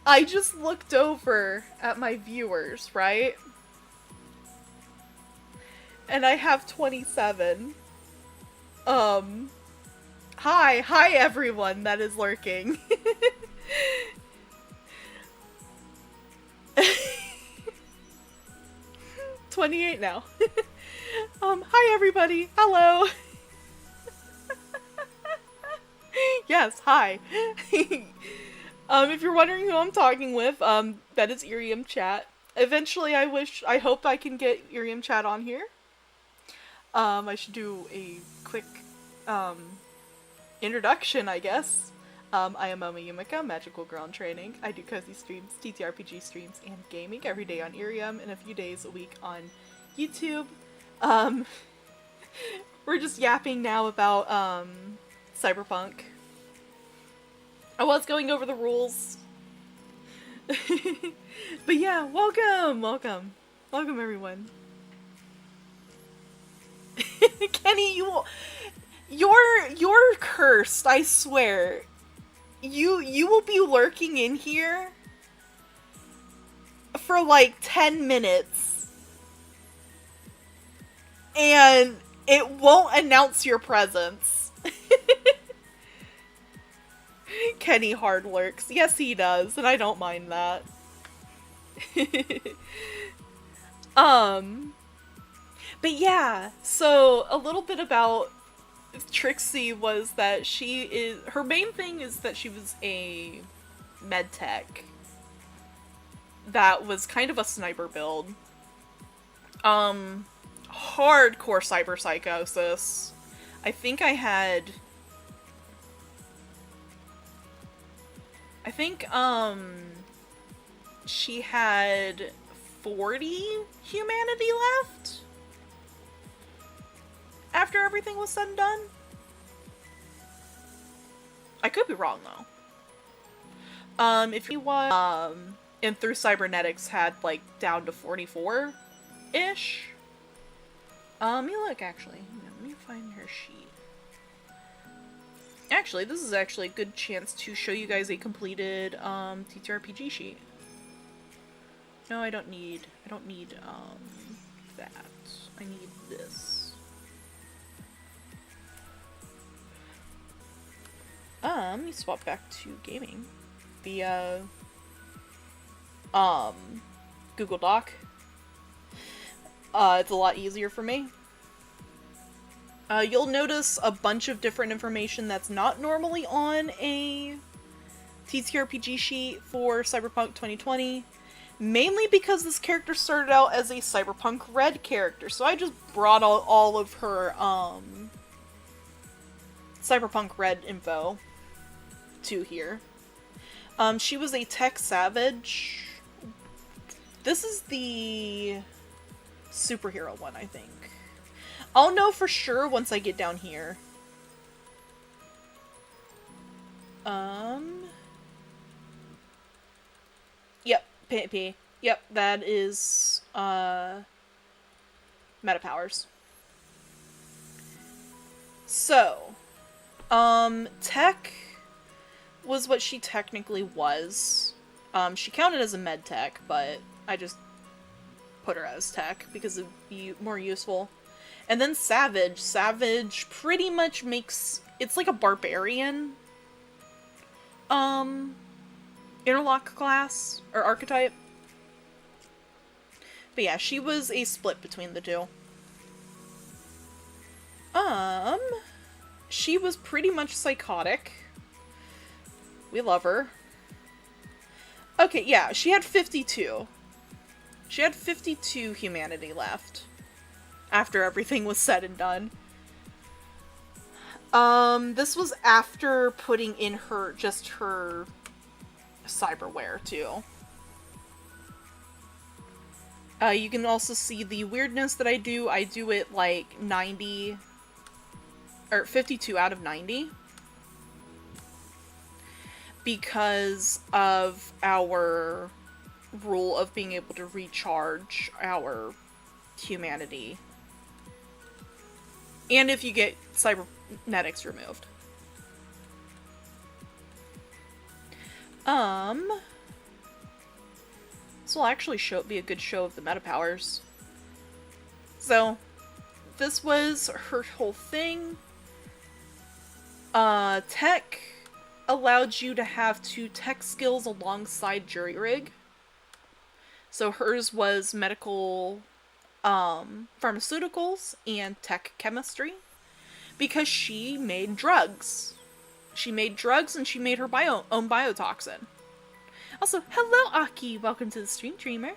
I just looked over at my viewers, right? And I have 27. Hi everyone that is lurking. 28 now. Hi everybody. Hello. Yes, hi. If you're wondering who I'm talking with, that is Iriam chat. Eventually I hope I can get Iriam chat on here. I should do a quick, introduction, I guess. I am Momo Yumeko, magical girl in training. I do cozy streams, TTRPG streams, and gaming every day on Iriam and a few days a week on YouTube. We're just yapping now about, Cyberpunk. I was going over the rules. But yeah, welcome everyone. Kenny, you're cursed, I swear. You will be lurking in here for like 10 minutes. And it won't announce your presence. Kenny hard lurks. Yes, he does, and I don't mind that. But yeah, so a little bit about Trixie was that her main thing is that she was a med tech that was kind of a sniper build. Hardcore cyber psychosis. I think she had 40 humanity left after everything was said and done. I could be wrong though. If he was, and through cybernetics had like down to 44-ish. Let me look actually. Let me find her sheet. Actually, this is actually a good chance to show you guys a completed TTRPG sheet. No, I don't need, that. I need this. Let me swap back to gaming via, Google Doc. It's a lot easier for me. You'll notice a bunch of different information that's not normally on a TTRPG sheet for Cyberpunk 2020. Mainly because this character started out as a Cyberpunk Red character, so I just brought all of her, Cyberpunk Red info to here. She was a tech savage. This is the superhero one, I think. I'll know for sure once I get down here. Yep, P. Yep, that is, meta powers. So, tech was what she technically was. She counted as a med tech, but I just put her as tech because it'd be more useful. And then Savage. Savage pretty much makes... It's like a barbarian. Interlock class. Or archetype. But yeah, she was a split between the two. She was pretty much psychotic. We love her. Okay, yeah, she had 52. She had 52 humanity left. After everything was said and done. This was after putting in just her cyberware, too. You can also see the weirdness that I do. I do it, like, 90... or 52 out of 90. Because of our rule of being able to recharge our humanity. And if you get cybernetics removed. This will actually be a good show of the meta powers. So, this was her whole thing. Tech allowed you to have 2 tech skills alongside jury rig. So hers was medical, pharmaceuticals and tech chemistry. Because she made drugs. She made drugs and she made her own biotoxin. Also, hello Aki! Welcome to the stream, Dreamer.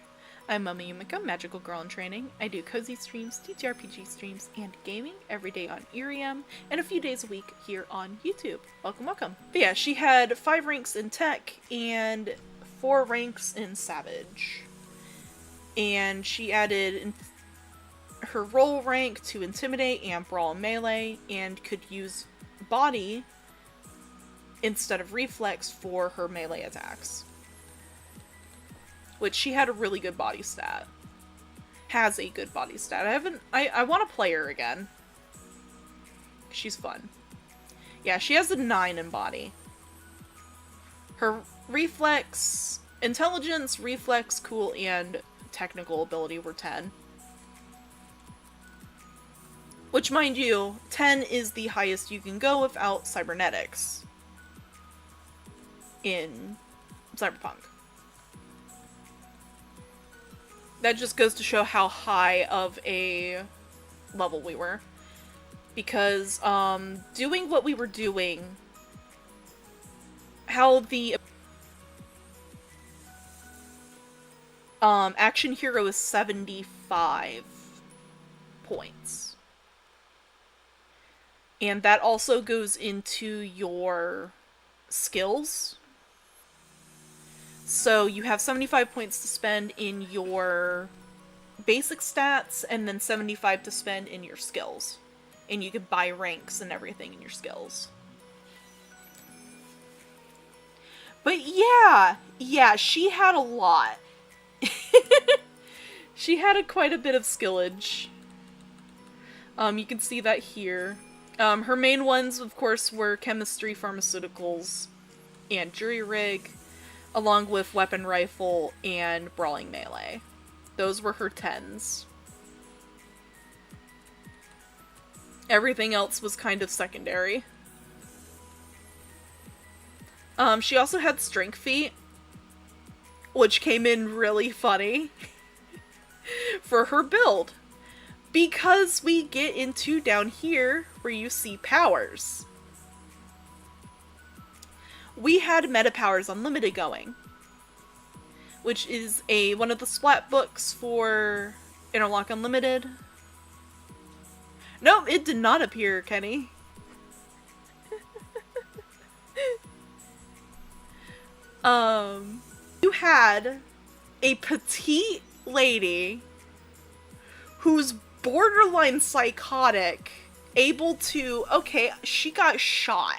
I'm Momo Yumeko, magical girl in training. I do cozy streams, TTRPG streams, and gaming every day on Iriam, and a few days a week here on YouTube. Welcome, welcome. But yeah, she had 5 ranks in tech and 4 ranks in savage. And she added her role rank to intimidate and brawl melee, and could use body instead of reflex for her melee attacks. Which she had a really good body stat. Has a good body stat. I want to play her again. She's fun. Yeah, she has a 9 in body. Her reflex, intelligence, reflex, cool, and technical ability were 10. Which, mind you, 10 is the highest you can go without cybernetics in Cyberpunk. That just goes to show how high of a level we were. Because, doing what we were doing, how the action hero is 75 points. And that also goes into your skills. So you have 75 points to spend in your basic stats, and then 75 to spend in your skills. And you could buy ranks and everything in your skills. But yeah, she had a lot. She had quite a bit of skillage. You can see that here. Her main ones, of course, were chemistry, pharmaceuticals, and jury rig. along with weapon rifle and brawling melee. Those were her 10s. Everything else was kind of secondary. She also had strength feat, which came in really funny for her build. Because we get into down here where you see powers. We had Meta Powers Unlimited going, which is one of the splat books for Interlock Unlimited. Nope, it did not appear, Kenny. You had a petite lady who's borderline psychotic, able to, okay, she got shot.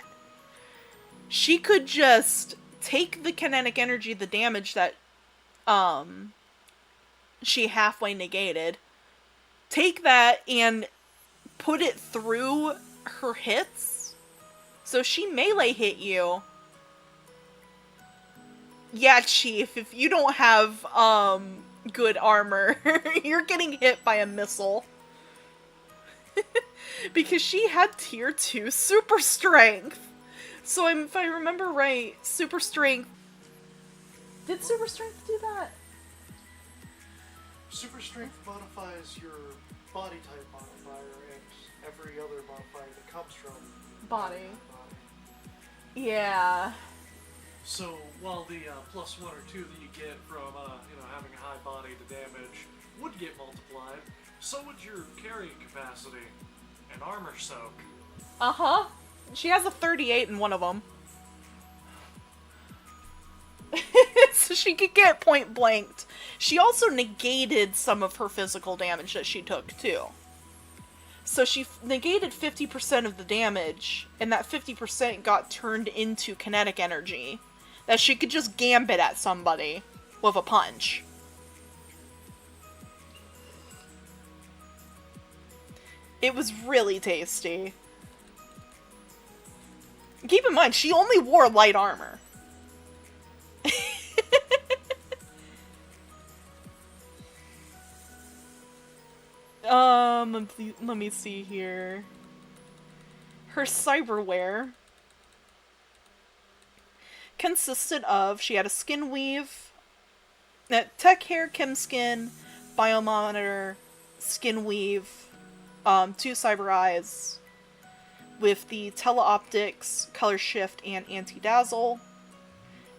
She could just take the kinetic energy, the damage that, she halfway negated, take that and put it through her hits. So she melee hit you. Yeah, Chief, if you don't have, good armor, you're getting hit by a missile. Because she had tier 2 super strength. So if I remember right, super strength... Did super strength do that? Super strength modifies your body type modifier and every other modifier that comes from Body. Yeah. So while the +1 or 2 that you get from having a high body to damage would get multiplied, so would your carrying capacity and armor soak. Uh-huh. She has a 38 in one of them. So she could get point blanked. She also negated some of her physical damage that she took, too. So she negated 50% of the damage, and that 50% got turned into kinetic energy that she could just gambit at somebody with a punch. It was really tasty. Keep in mind, she only wore light armor. Let me see here. Her cyberware consisted of, she had a skin weave, tech hair, chem skin, biomonitor, skin weave, 2 cyber eyes, with the teleoptics, color shift, and anti-dazzle.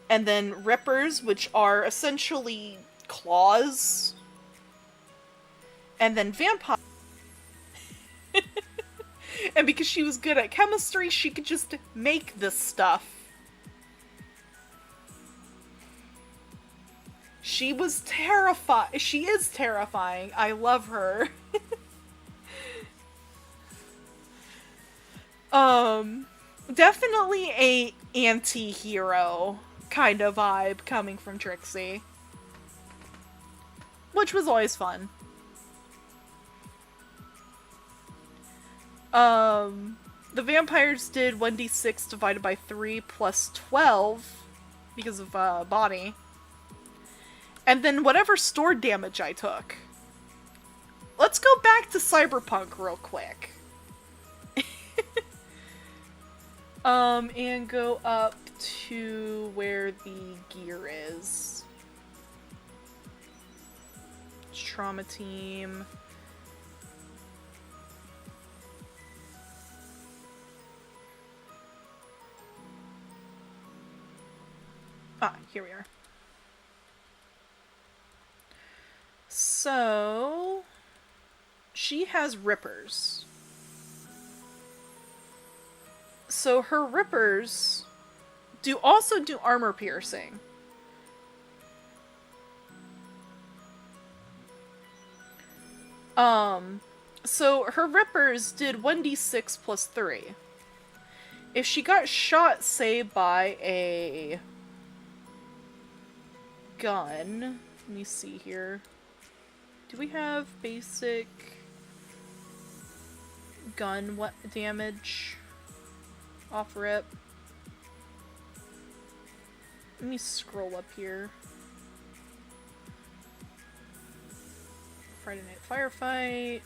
And then rippers, which are essentially claws. And then vampire. And because she was good at chemistry, she could just make this stuff. She was terrified. She is terrifying. I love her. Definitely a anti-hero kind of vibe coming from Trixie. Which was always fun. The vampires did 1d6 divided by 3 plus 12 because of, body. And then whatever stored damage I took. Let's go back to Cyberpunk real quick. And go up to where the gear is. Trauma team. Ah, here we are. So, she has rippers. So her rippers also do armor piercing. So her rippers did 1d6 plus 3. If she got shot, say, by a gun, let me see here. Do we have basic gun damage off rip? Let me scroll up here. Friday Night Firefight.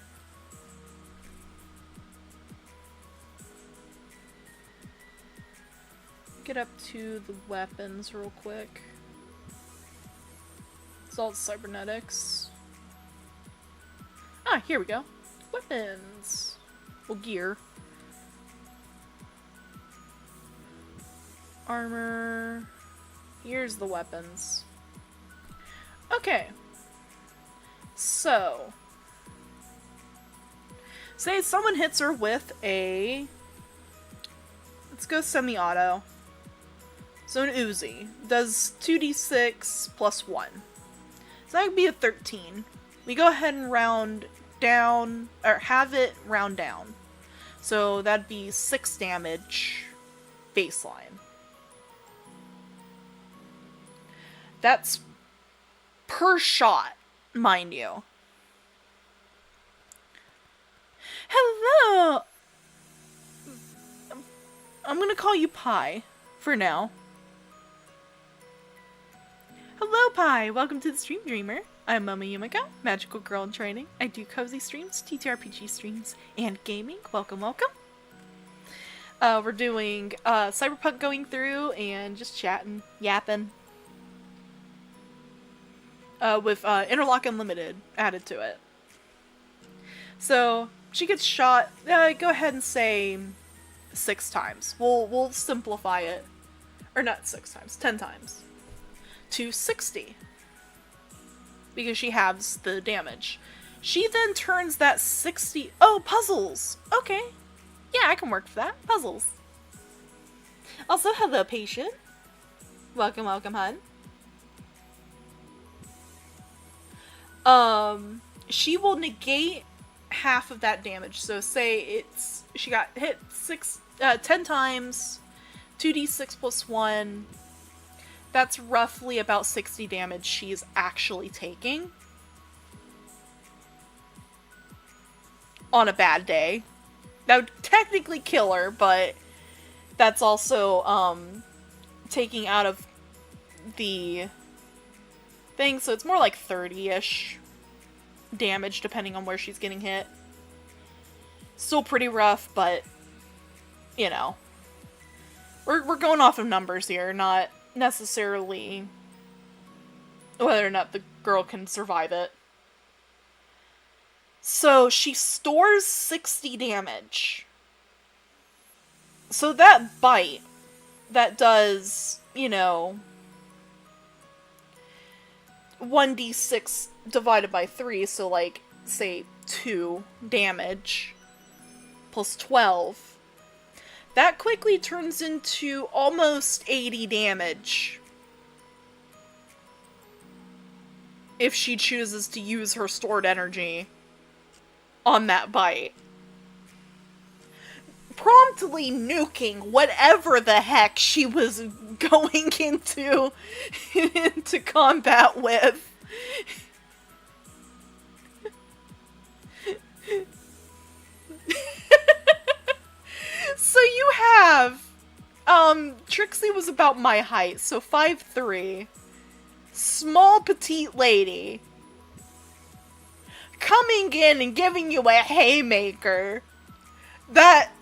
Get up to the weapons real quick. It's all cybernetics. Ah, here we go. Weapons. Well, gear. Armor. Here's the weapons. Okay. So. Say someone hits her with a... Let's go semi-auto. So an Uzi. Does 2d6 plus 1. So that would be a 13. We go ahead and round down, or have it round down. So that'd be 6 damage baseline. That's per shot, mind you. Hello! I'm gonna call you Pi for now. Hello, Pi! Welcome to the Stream Dreamer. I'm Momo Yumeko, magical girl in training. I do cozy streams, TTRPG streams, and gaming. Welcome, welcome. We're doing Cyberpunk going through and just chatting, yapping. With Interlock Unlimited added to it. So, she gets shot, go ahead and say 6 times. We'll simplify it. Or not 6 times, 10 times. To 60. Because she halves the damage. She then turns that 60... Oh, puzzles! Okay. Yeah, I can work for that. Puzzles. Also, hello, patient. Welcome, welcome, hun. She will negate half of that damage. So say she got hit 10 times, 2d6 plus 1. That's roughly about 60 damage she's actually taking. On a bad day. That would technically kill her, but that's also, taking out of the thing, so it's more like 30-ish damage depending on where she's getting hit. Still pretty rough, but, you know. We're going off of numbers here, not necessarily whether or not the girl can survive it. So she stores 60 damage. So that bite that does, you know, 1d6 divided by 3, so like, say, 2 damage plus 12. That quickly turns into almost 80 damage. If she chooses to use her stored energy on that bite. Promptly nuking whatever the heck she was going into combat with. So you have, Trixie was about my height, so 5'3", small petite lady, coming in and giving you a haymaker that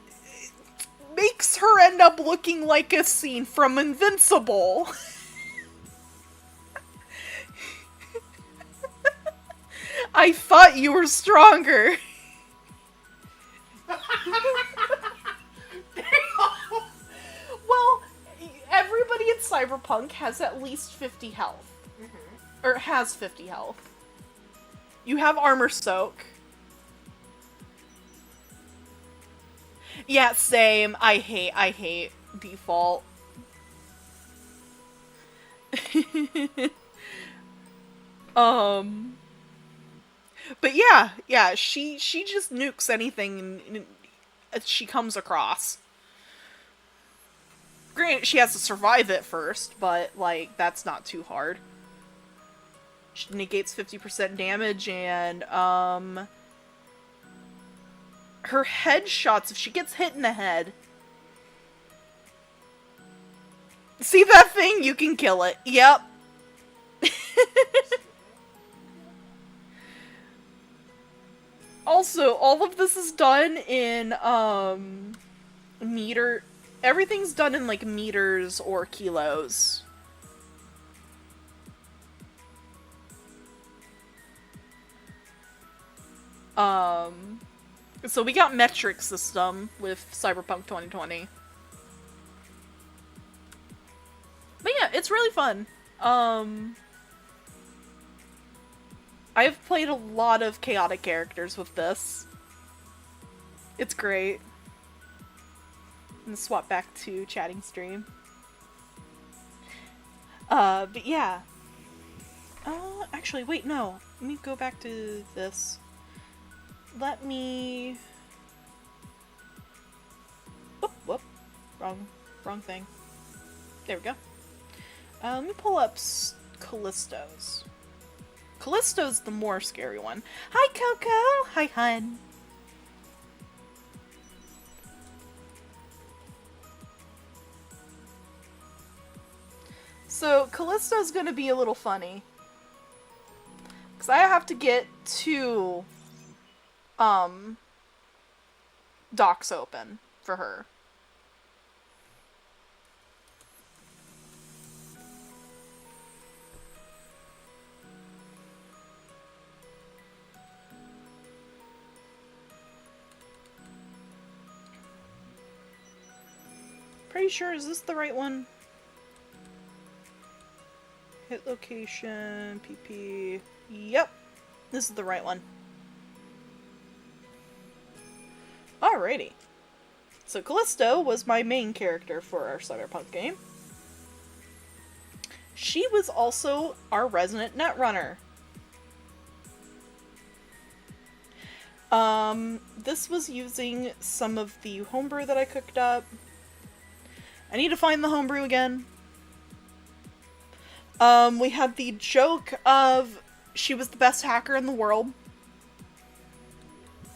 makes her end up looking like a scene from Invincible. I thought you were stronger. Well, everybody in Cyberpunk has at least 50 health. Mm-hmm. Or has 50 health. You have armor soak. Yeah, same. I hate default. But yeah, she just nukes anything she comes across. Granted, she has to survive it first, but, like, that's not too hard. She negates 50% damage, and, her headshots, if she gets hit in the head, See that thing? You can kill it. Yep. Also, all of this is done in, meter... Everything's done in, like, meters or kilos. So we got metric system with Cyberpunk 2020. But yeah, it's really fun. I've played a lot of chaotic characters with this. It's great. I'm gonna swap back to chatting stream. But yeah. Actually, wait, no. Let me go back to this. Let me... Whoop. Wrong thing. There we go. Let me pull up Callisto's. Callisto's the more scary one. Hi, Coco! Hi, hun. So, Callisto's gonna be a little funny. Because I have to get two, docks open for her. Pretty sure, is this the right one? Hit location, PP. Yep, this is the right one. Alrighty. So Callisto was my main character for our Cyberpunk game. She was also our resident netrunner. This was using some of the homebrew that I cooked up. I need to find the homebrew again. We had the joke of she was the best hacker in the world.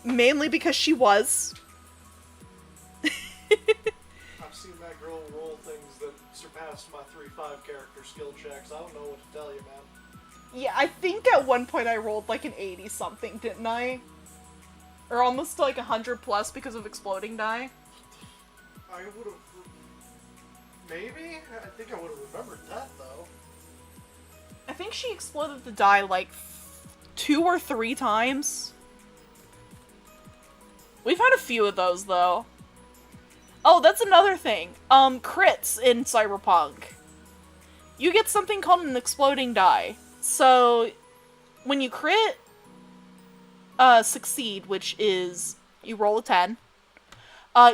Mainly because she was. I've seen that girl roll things that surpassed my 3-5 character skill checks. I don't know what to tell you, man. Yeah, I think at one point I rolled like an 80-something, didn't I? Or almost like 100 plus because of exploding die. I would've... Maybe? I think I would've remembered that, though. I think she exploded the die like 2 or 3 times. We've had a few of those, though. Oh, that's another thing. Crits in Cyberpunk. You get something called an exploding die. So, when you crit, succeed, which is, you roll a 10,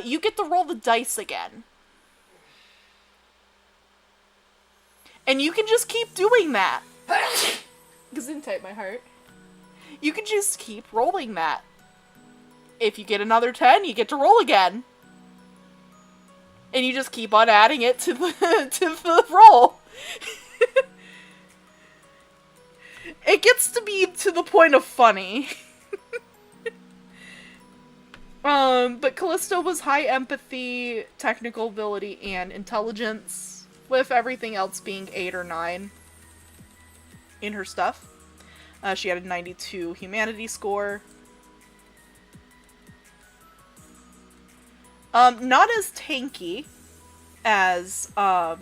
you get to roll the dice again. And you can just keep doing that. Gesundheit, my heart. You can just keep rolling that. If you get another 10, you get to roll again. And you just keep on adding it to the roll. It gets to be to the point of funny. But Callisto was high empathy, technical ability, and intelligence, with everything else being 8 or 9 in her stuff. She had a 92 humanity score. Not as tanky as, our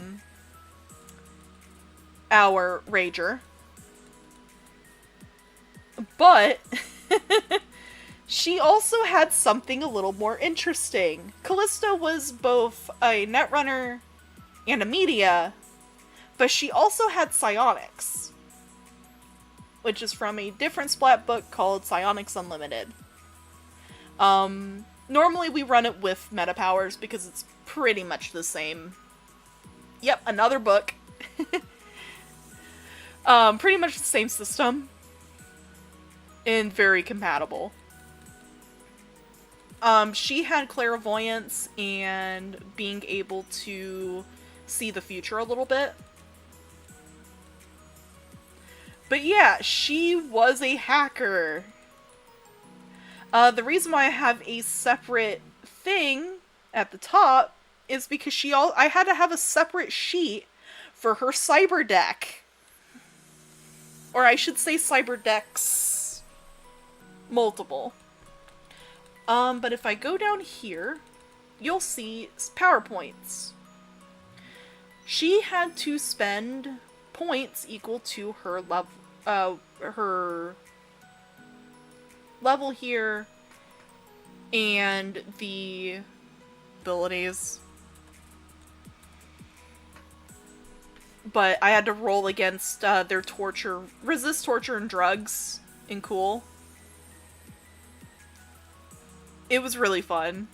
Rager. But, she also had something a little more interesting. Callisto was both a netrunner and a media, but she also had psionics, which is from a different Splat book called Psionics Unlimited. Normally we run it with meta powers because it's pretty much the same. Yep, another book. Pretty much the same system. And very compatible. She had clairvoyance and being able to see the future a little bit. But yeah, she was a hacker. The reason why I have a separate thing at the top is because I had to have a separate sheet for her cyber deck. Or I should say cyber decks. Multiple. But if I go down here, you'll see PowerPoints. She had to spend points equal to her level here and the abilities. But I had to roll against their resist torture and drugs in cool. It was really fun.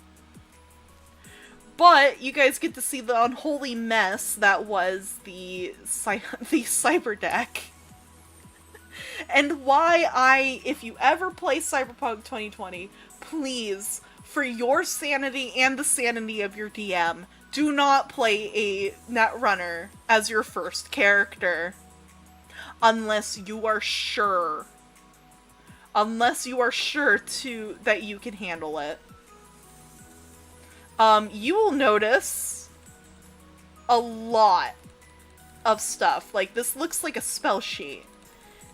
But you guys get to see the unholy mess that was the cyber deck. And why if you ever play Cyberpunk 2020, please, for your sanity and the sanity of your DM, do not play a Netrunner as your first character. Unless you are sure. Unless you are sure that you can handle it. You will notice a lot of stuff. Like, this looks like a spell sheet.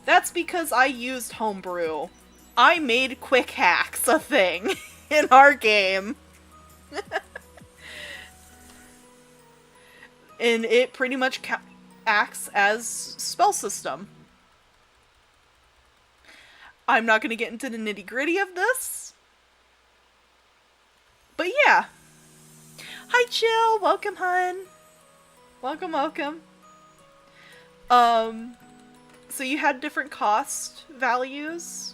That's because I used homebrew. I made quick hacks a thing in our game. And it pretty much acts as spell system. I'm not going to get into the nitty-gritty of this. But yeah. Hi, Chill! Welcome, hun! Welcome, welcome. So you had different cost values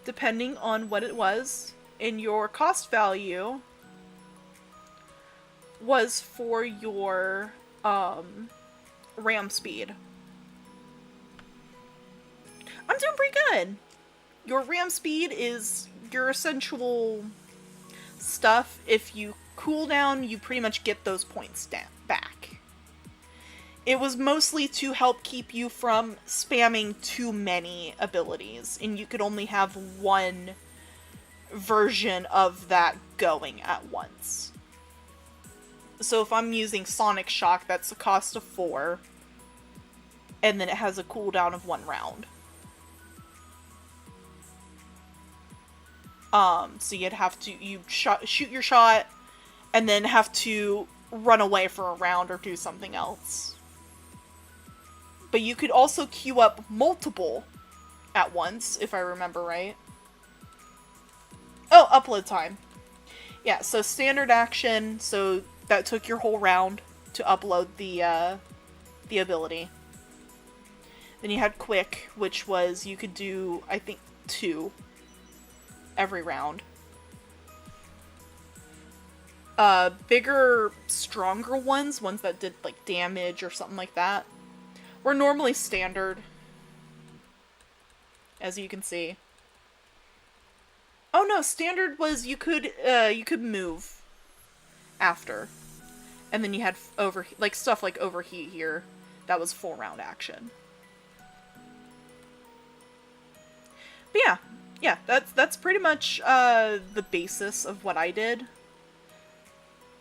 depending on what it was. And your cost value was for your RAM speed. I'm doing pretty good. Your RAM speed is your essential stuff. If you cool down, you pretty much get those points back. It was mostly to help keep you from spamming too many abilities, and you could only have one version of that going at once. So if I'm using Sonic Shock, that's a cost of 4, and then it has a cooldown of 1 round. So you'd have to, shoot your shot, and then have to run away for a round or do something else. But you could also queue up multiple at once, if I remember right. Oh, upload time. Yeah, so standard action, so that took your whole round to upload the ability. Then you had quick, which was, you could do, I think, 2 every round. Bigger, stronger ones that did, like, damage or something like that, were normally standard, as you can see. Oh no, standard was you could move after. And then you had stuff like overheat here. That was 4 round action. But yeah, that's pretty much the basis of what I did.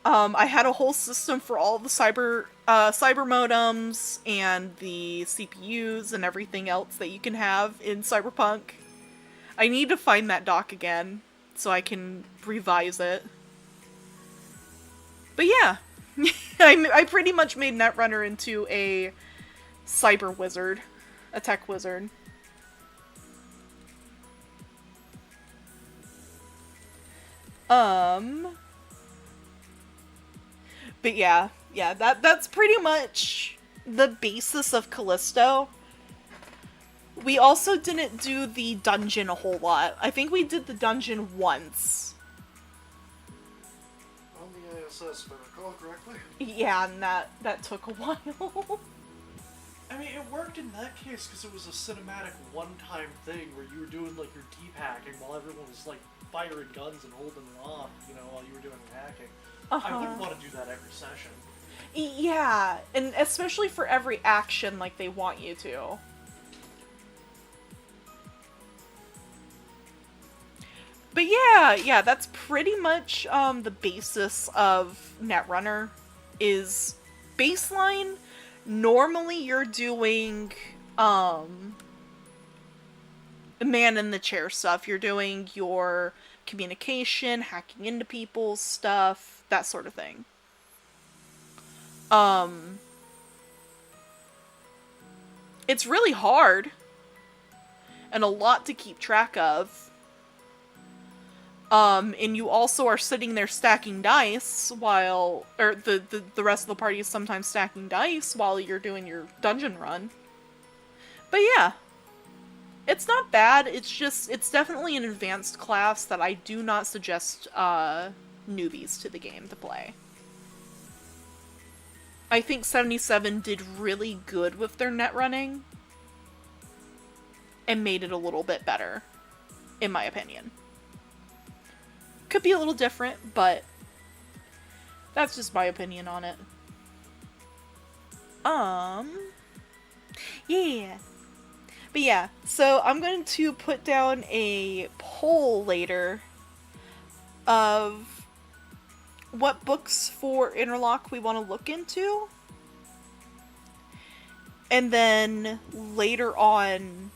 I had a whole system for all the cyber modems and the CPUs and everything else that you can have in Cyberpunk. I need to find that doc again so I can revise it. But yeah, I pretty much made Netrunner into a cyber wizard, a tech wizard. But yeah, that's pretty much the basis of Callisto. We also didn't do the dungeon a whole lot. I think we did the dungeon once. On the ISS, if I recall correctly. Yeah, and that took a while. I mean, it worked in that case because it was a cinematic one-time thing where you were doing, like, your deep hacking while everyone was, like, firing guns and holding them off, you know, while you were doing the hacking. I wouldn't want to do that every session. Yeah, and especially for every action like they want you to. But But yeah, that's pretty much the basis of Netrunner. Is baseline. Normally you're doing man in the chair stuff. You're doing your communication, hacking into people's stuff, that sort of thing. It's really hard and a lot to keep track of. And you also are sitting there stacking dice while, or the rest of the party is sometimes stacking dice while you're doing your dungeon run. But yeah, it's not bad. It's definitely an advanced class that I do not suggest newbies to the game to play. I think 77 did really good with their net running and made it a little bit better, in my opinion. Could be a little different, but that's just my opinion on it. Yeah. But yeah, so I'm going to put down a poll later of what books for Interlock we want to look into. And then later on,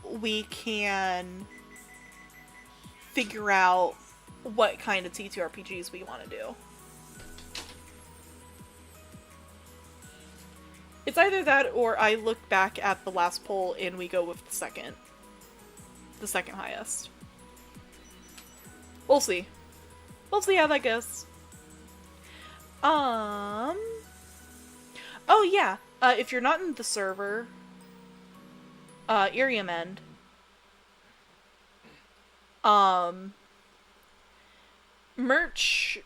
we can figure out what kind of TTRPGs we want to do. It's either that or I look back at the last poll and we go with the second highest. We'll see. We'll see how that goes. Oh yeah, if you're not in the server, Iriam End, merch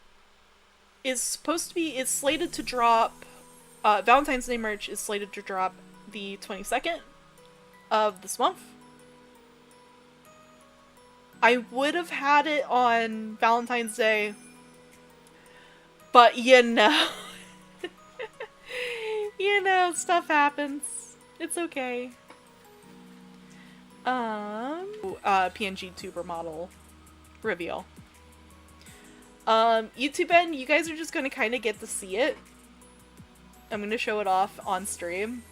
is slated to drop, Valentine's Day merch is slated to drop the 22nd of this month. I would have had it on Valentine's Day, but you know, stuff happens. It's okay. PNG tuber model reveal. YouTube end, you guys are just gonna kind of get to see it. I'm gonna show it off on stream.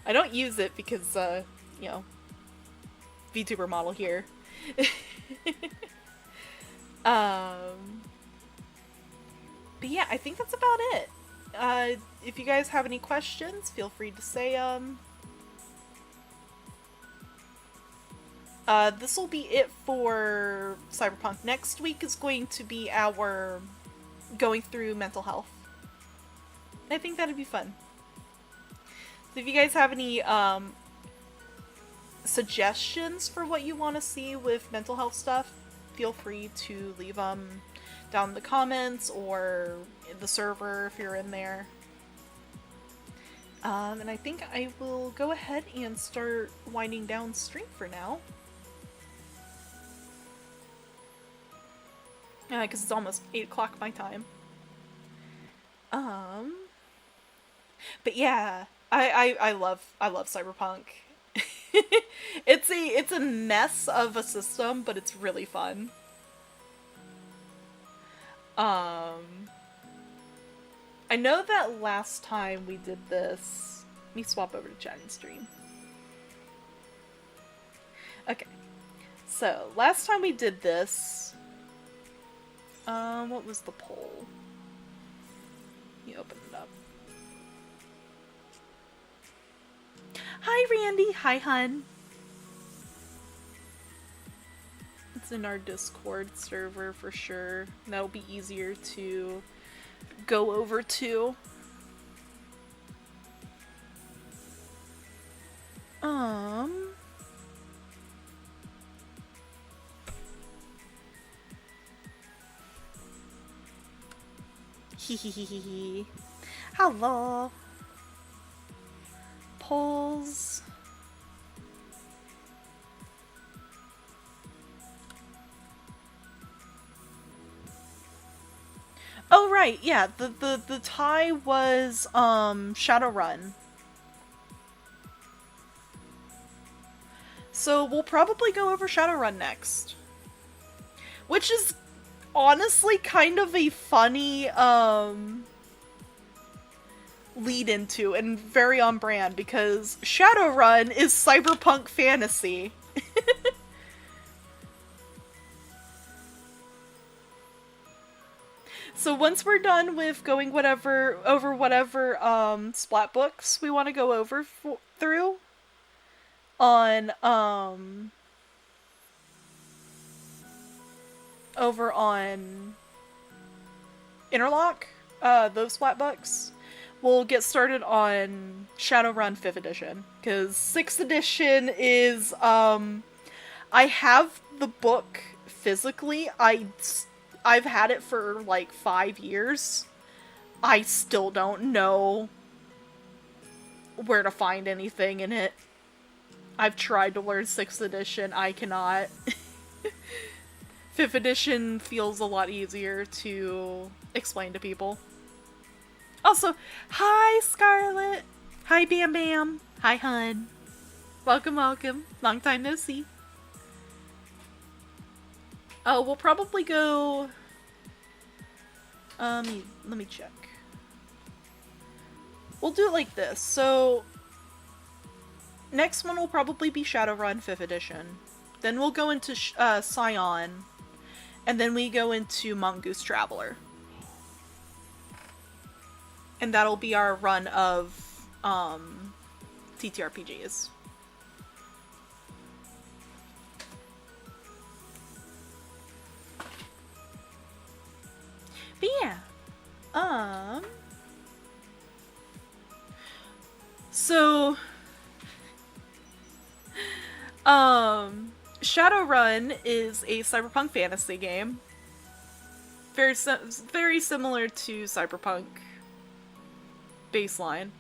I don't use it because, you know, VTuber model here. But yeah, I think that's about it. If you guys have any questions, feel free to say this will be it for Cyberpunk. Next week is going to be our going through mental health. I think that'd be fun. So if you guys have any suggestions for what you want to see with mental health stuff, feel free to leave them down in the comments or in the server if you're in there. And I think I will go ahead and start winding down stream for now. Because it's almost 8 o'clock my time. But yeah, I love Cyberpunk. It's a mess of a system, but it's really fun. I know that last time we did this. Let me swap over to chatting stream. Okay, so last time we did this, what was the poll? You open it up. Hi, Randy. Hi, hun. It's in our Discord server for sure. That'll be easier to go over to. Hehehehe. Hello. Polls. Oh right, yeah. The tie was Shadowrun. So we'll probably go over Shadowrun next. Which is honestly kind of a funny, lead into and very on brand because Shadowrun is cyberpunk fantasy. So once we're done with going over whatever splat books we want to go through on over on Interlock, those splat books, we'll get started on Shadowrun 5th edition because 6th edition is I have the book physically. I've had it for like 5 years. I still don't know where to find anything in it. I've tried to learn 6th edition. I cannot. 5th edition feels a lot easier to explain to people. Also, hi Scarlet! Hi Bam Bam! Hi Hun! Welcome, welcome. Long time no see. We'll probably go... let me check. We'll do it like this. So, next one will probably be Shadowrun 5th edition. Then we'll go into Scion. And then we go into Mongoose Traveler. And that'll be our run of TTRPGs. But yeah, so, Shadowrun is a cyberpunk fantasy game. Very similar to Cyberpunk baseline.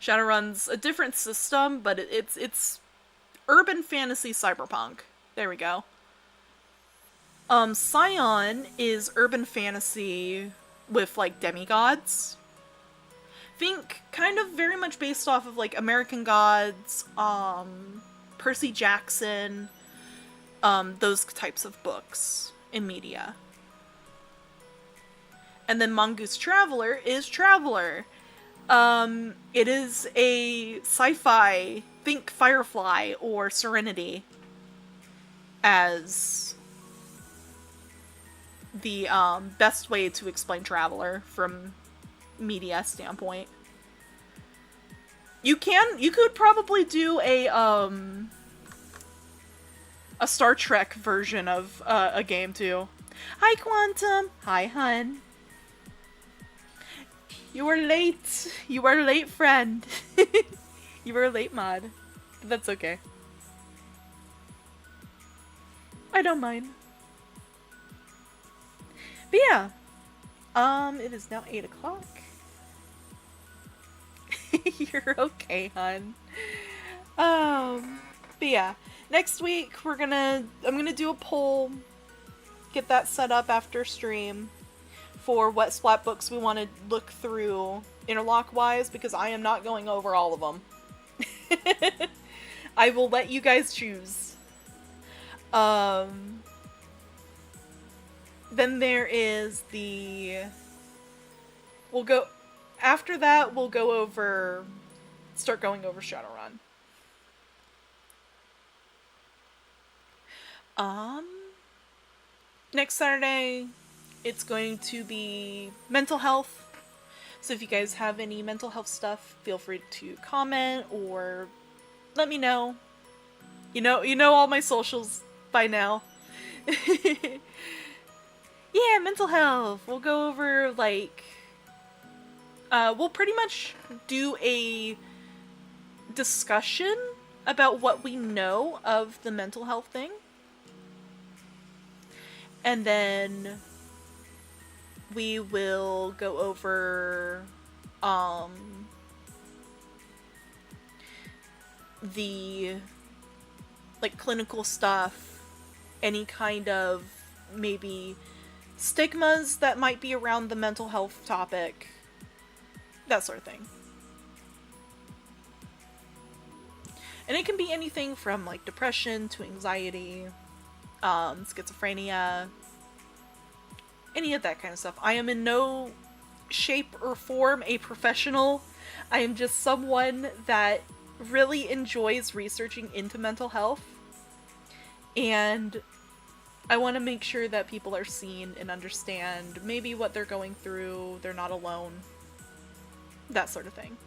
Shadowrun's a different system, but it's urban fantasy cyberpunk. There we go. Scion is urban fantasy with, like, demigods. Think kind of very much based off of, like, American Gods, Percy Jackson, those types of books in media. And then Mongoose Traveler is Traveler. It is a sci-fi, think Firefly or Serenity as the best way to explain Traveler from media standpoint. You could probably do a Star Trek version of a game too. Hi Quantum! Hi Hun! You were late! You were late, friend! You were late, mod. But that's okay. I don't mind. But yeah. It is now 8 o'clock. You're okay, hun. But yeah. Next week, I'm gonna do a poll. Get that set up after stream. For what splat books we want to look through interlock-wise, because I am not going over all of them. I will let you guys choose. Then there is after that, we'll start going over Shadowrun. Next Saturday, it's going to be mental health. So if you guys have any mental health stuff, feel free to comment or let me know. You know all my socials by now. Yeah, mental health. We'll go over, like, we'll pretty much do a discussion about what we know of the mental health thing. And then we will go over the, like, clinical stuff, any kind of maybe stigmas that might be around the mental health topic, that sort of thing. And it can be anything from like depression to anxiety, schizophrenia, any of that kind of stuff. I am in no shape or form a professional. I am just someone that really enjoys researching into mental health. And I want to make sure that people are seen and understand maybe what they're going through, they're not alone, that sort of thing.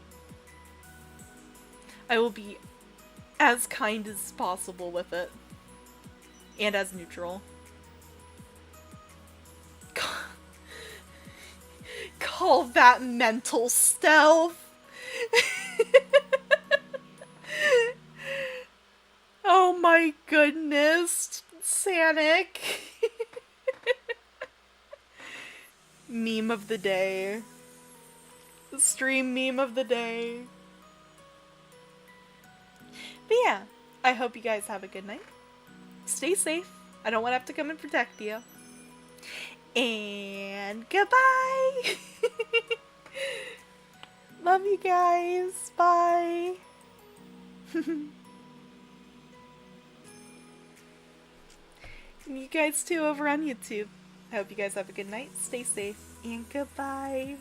I will be as kind as possible with it. And as neutral. Call that mental stealth. Oh my goodness, Sanic. Meme of the day. Stream meme of the day. But yeah, I hope you guys have a good night. Stay safe. I don't want to have to come and protect you. And goodbye! Love you guys. Bye. And you guys too over on YouTube. I hope you guys have a good night. Stay safe. And goodbye.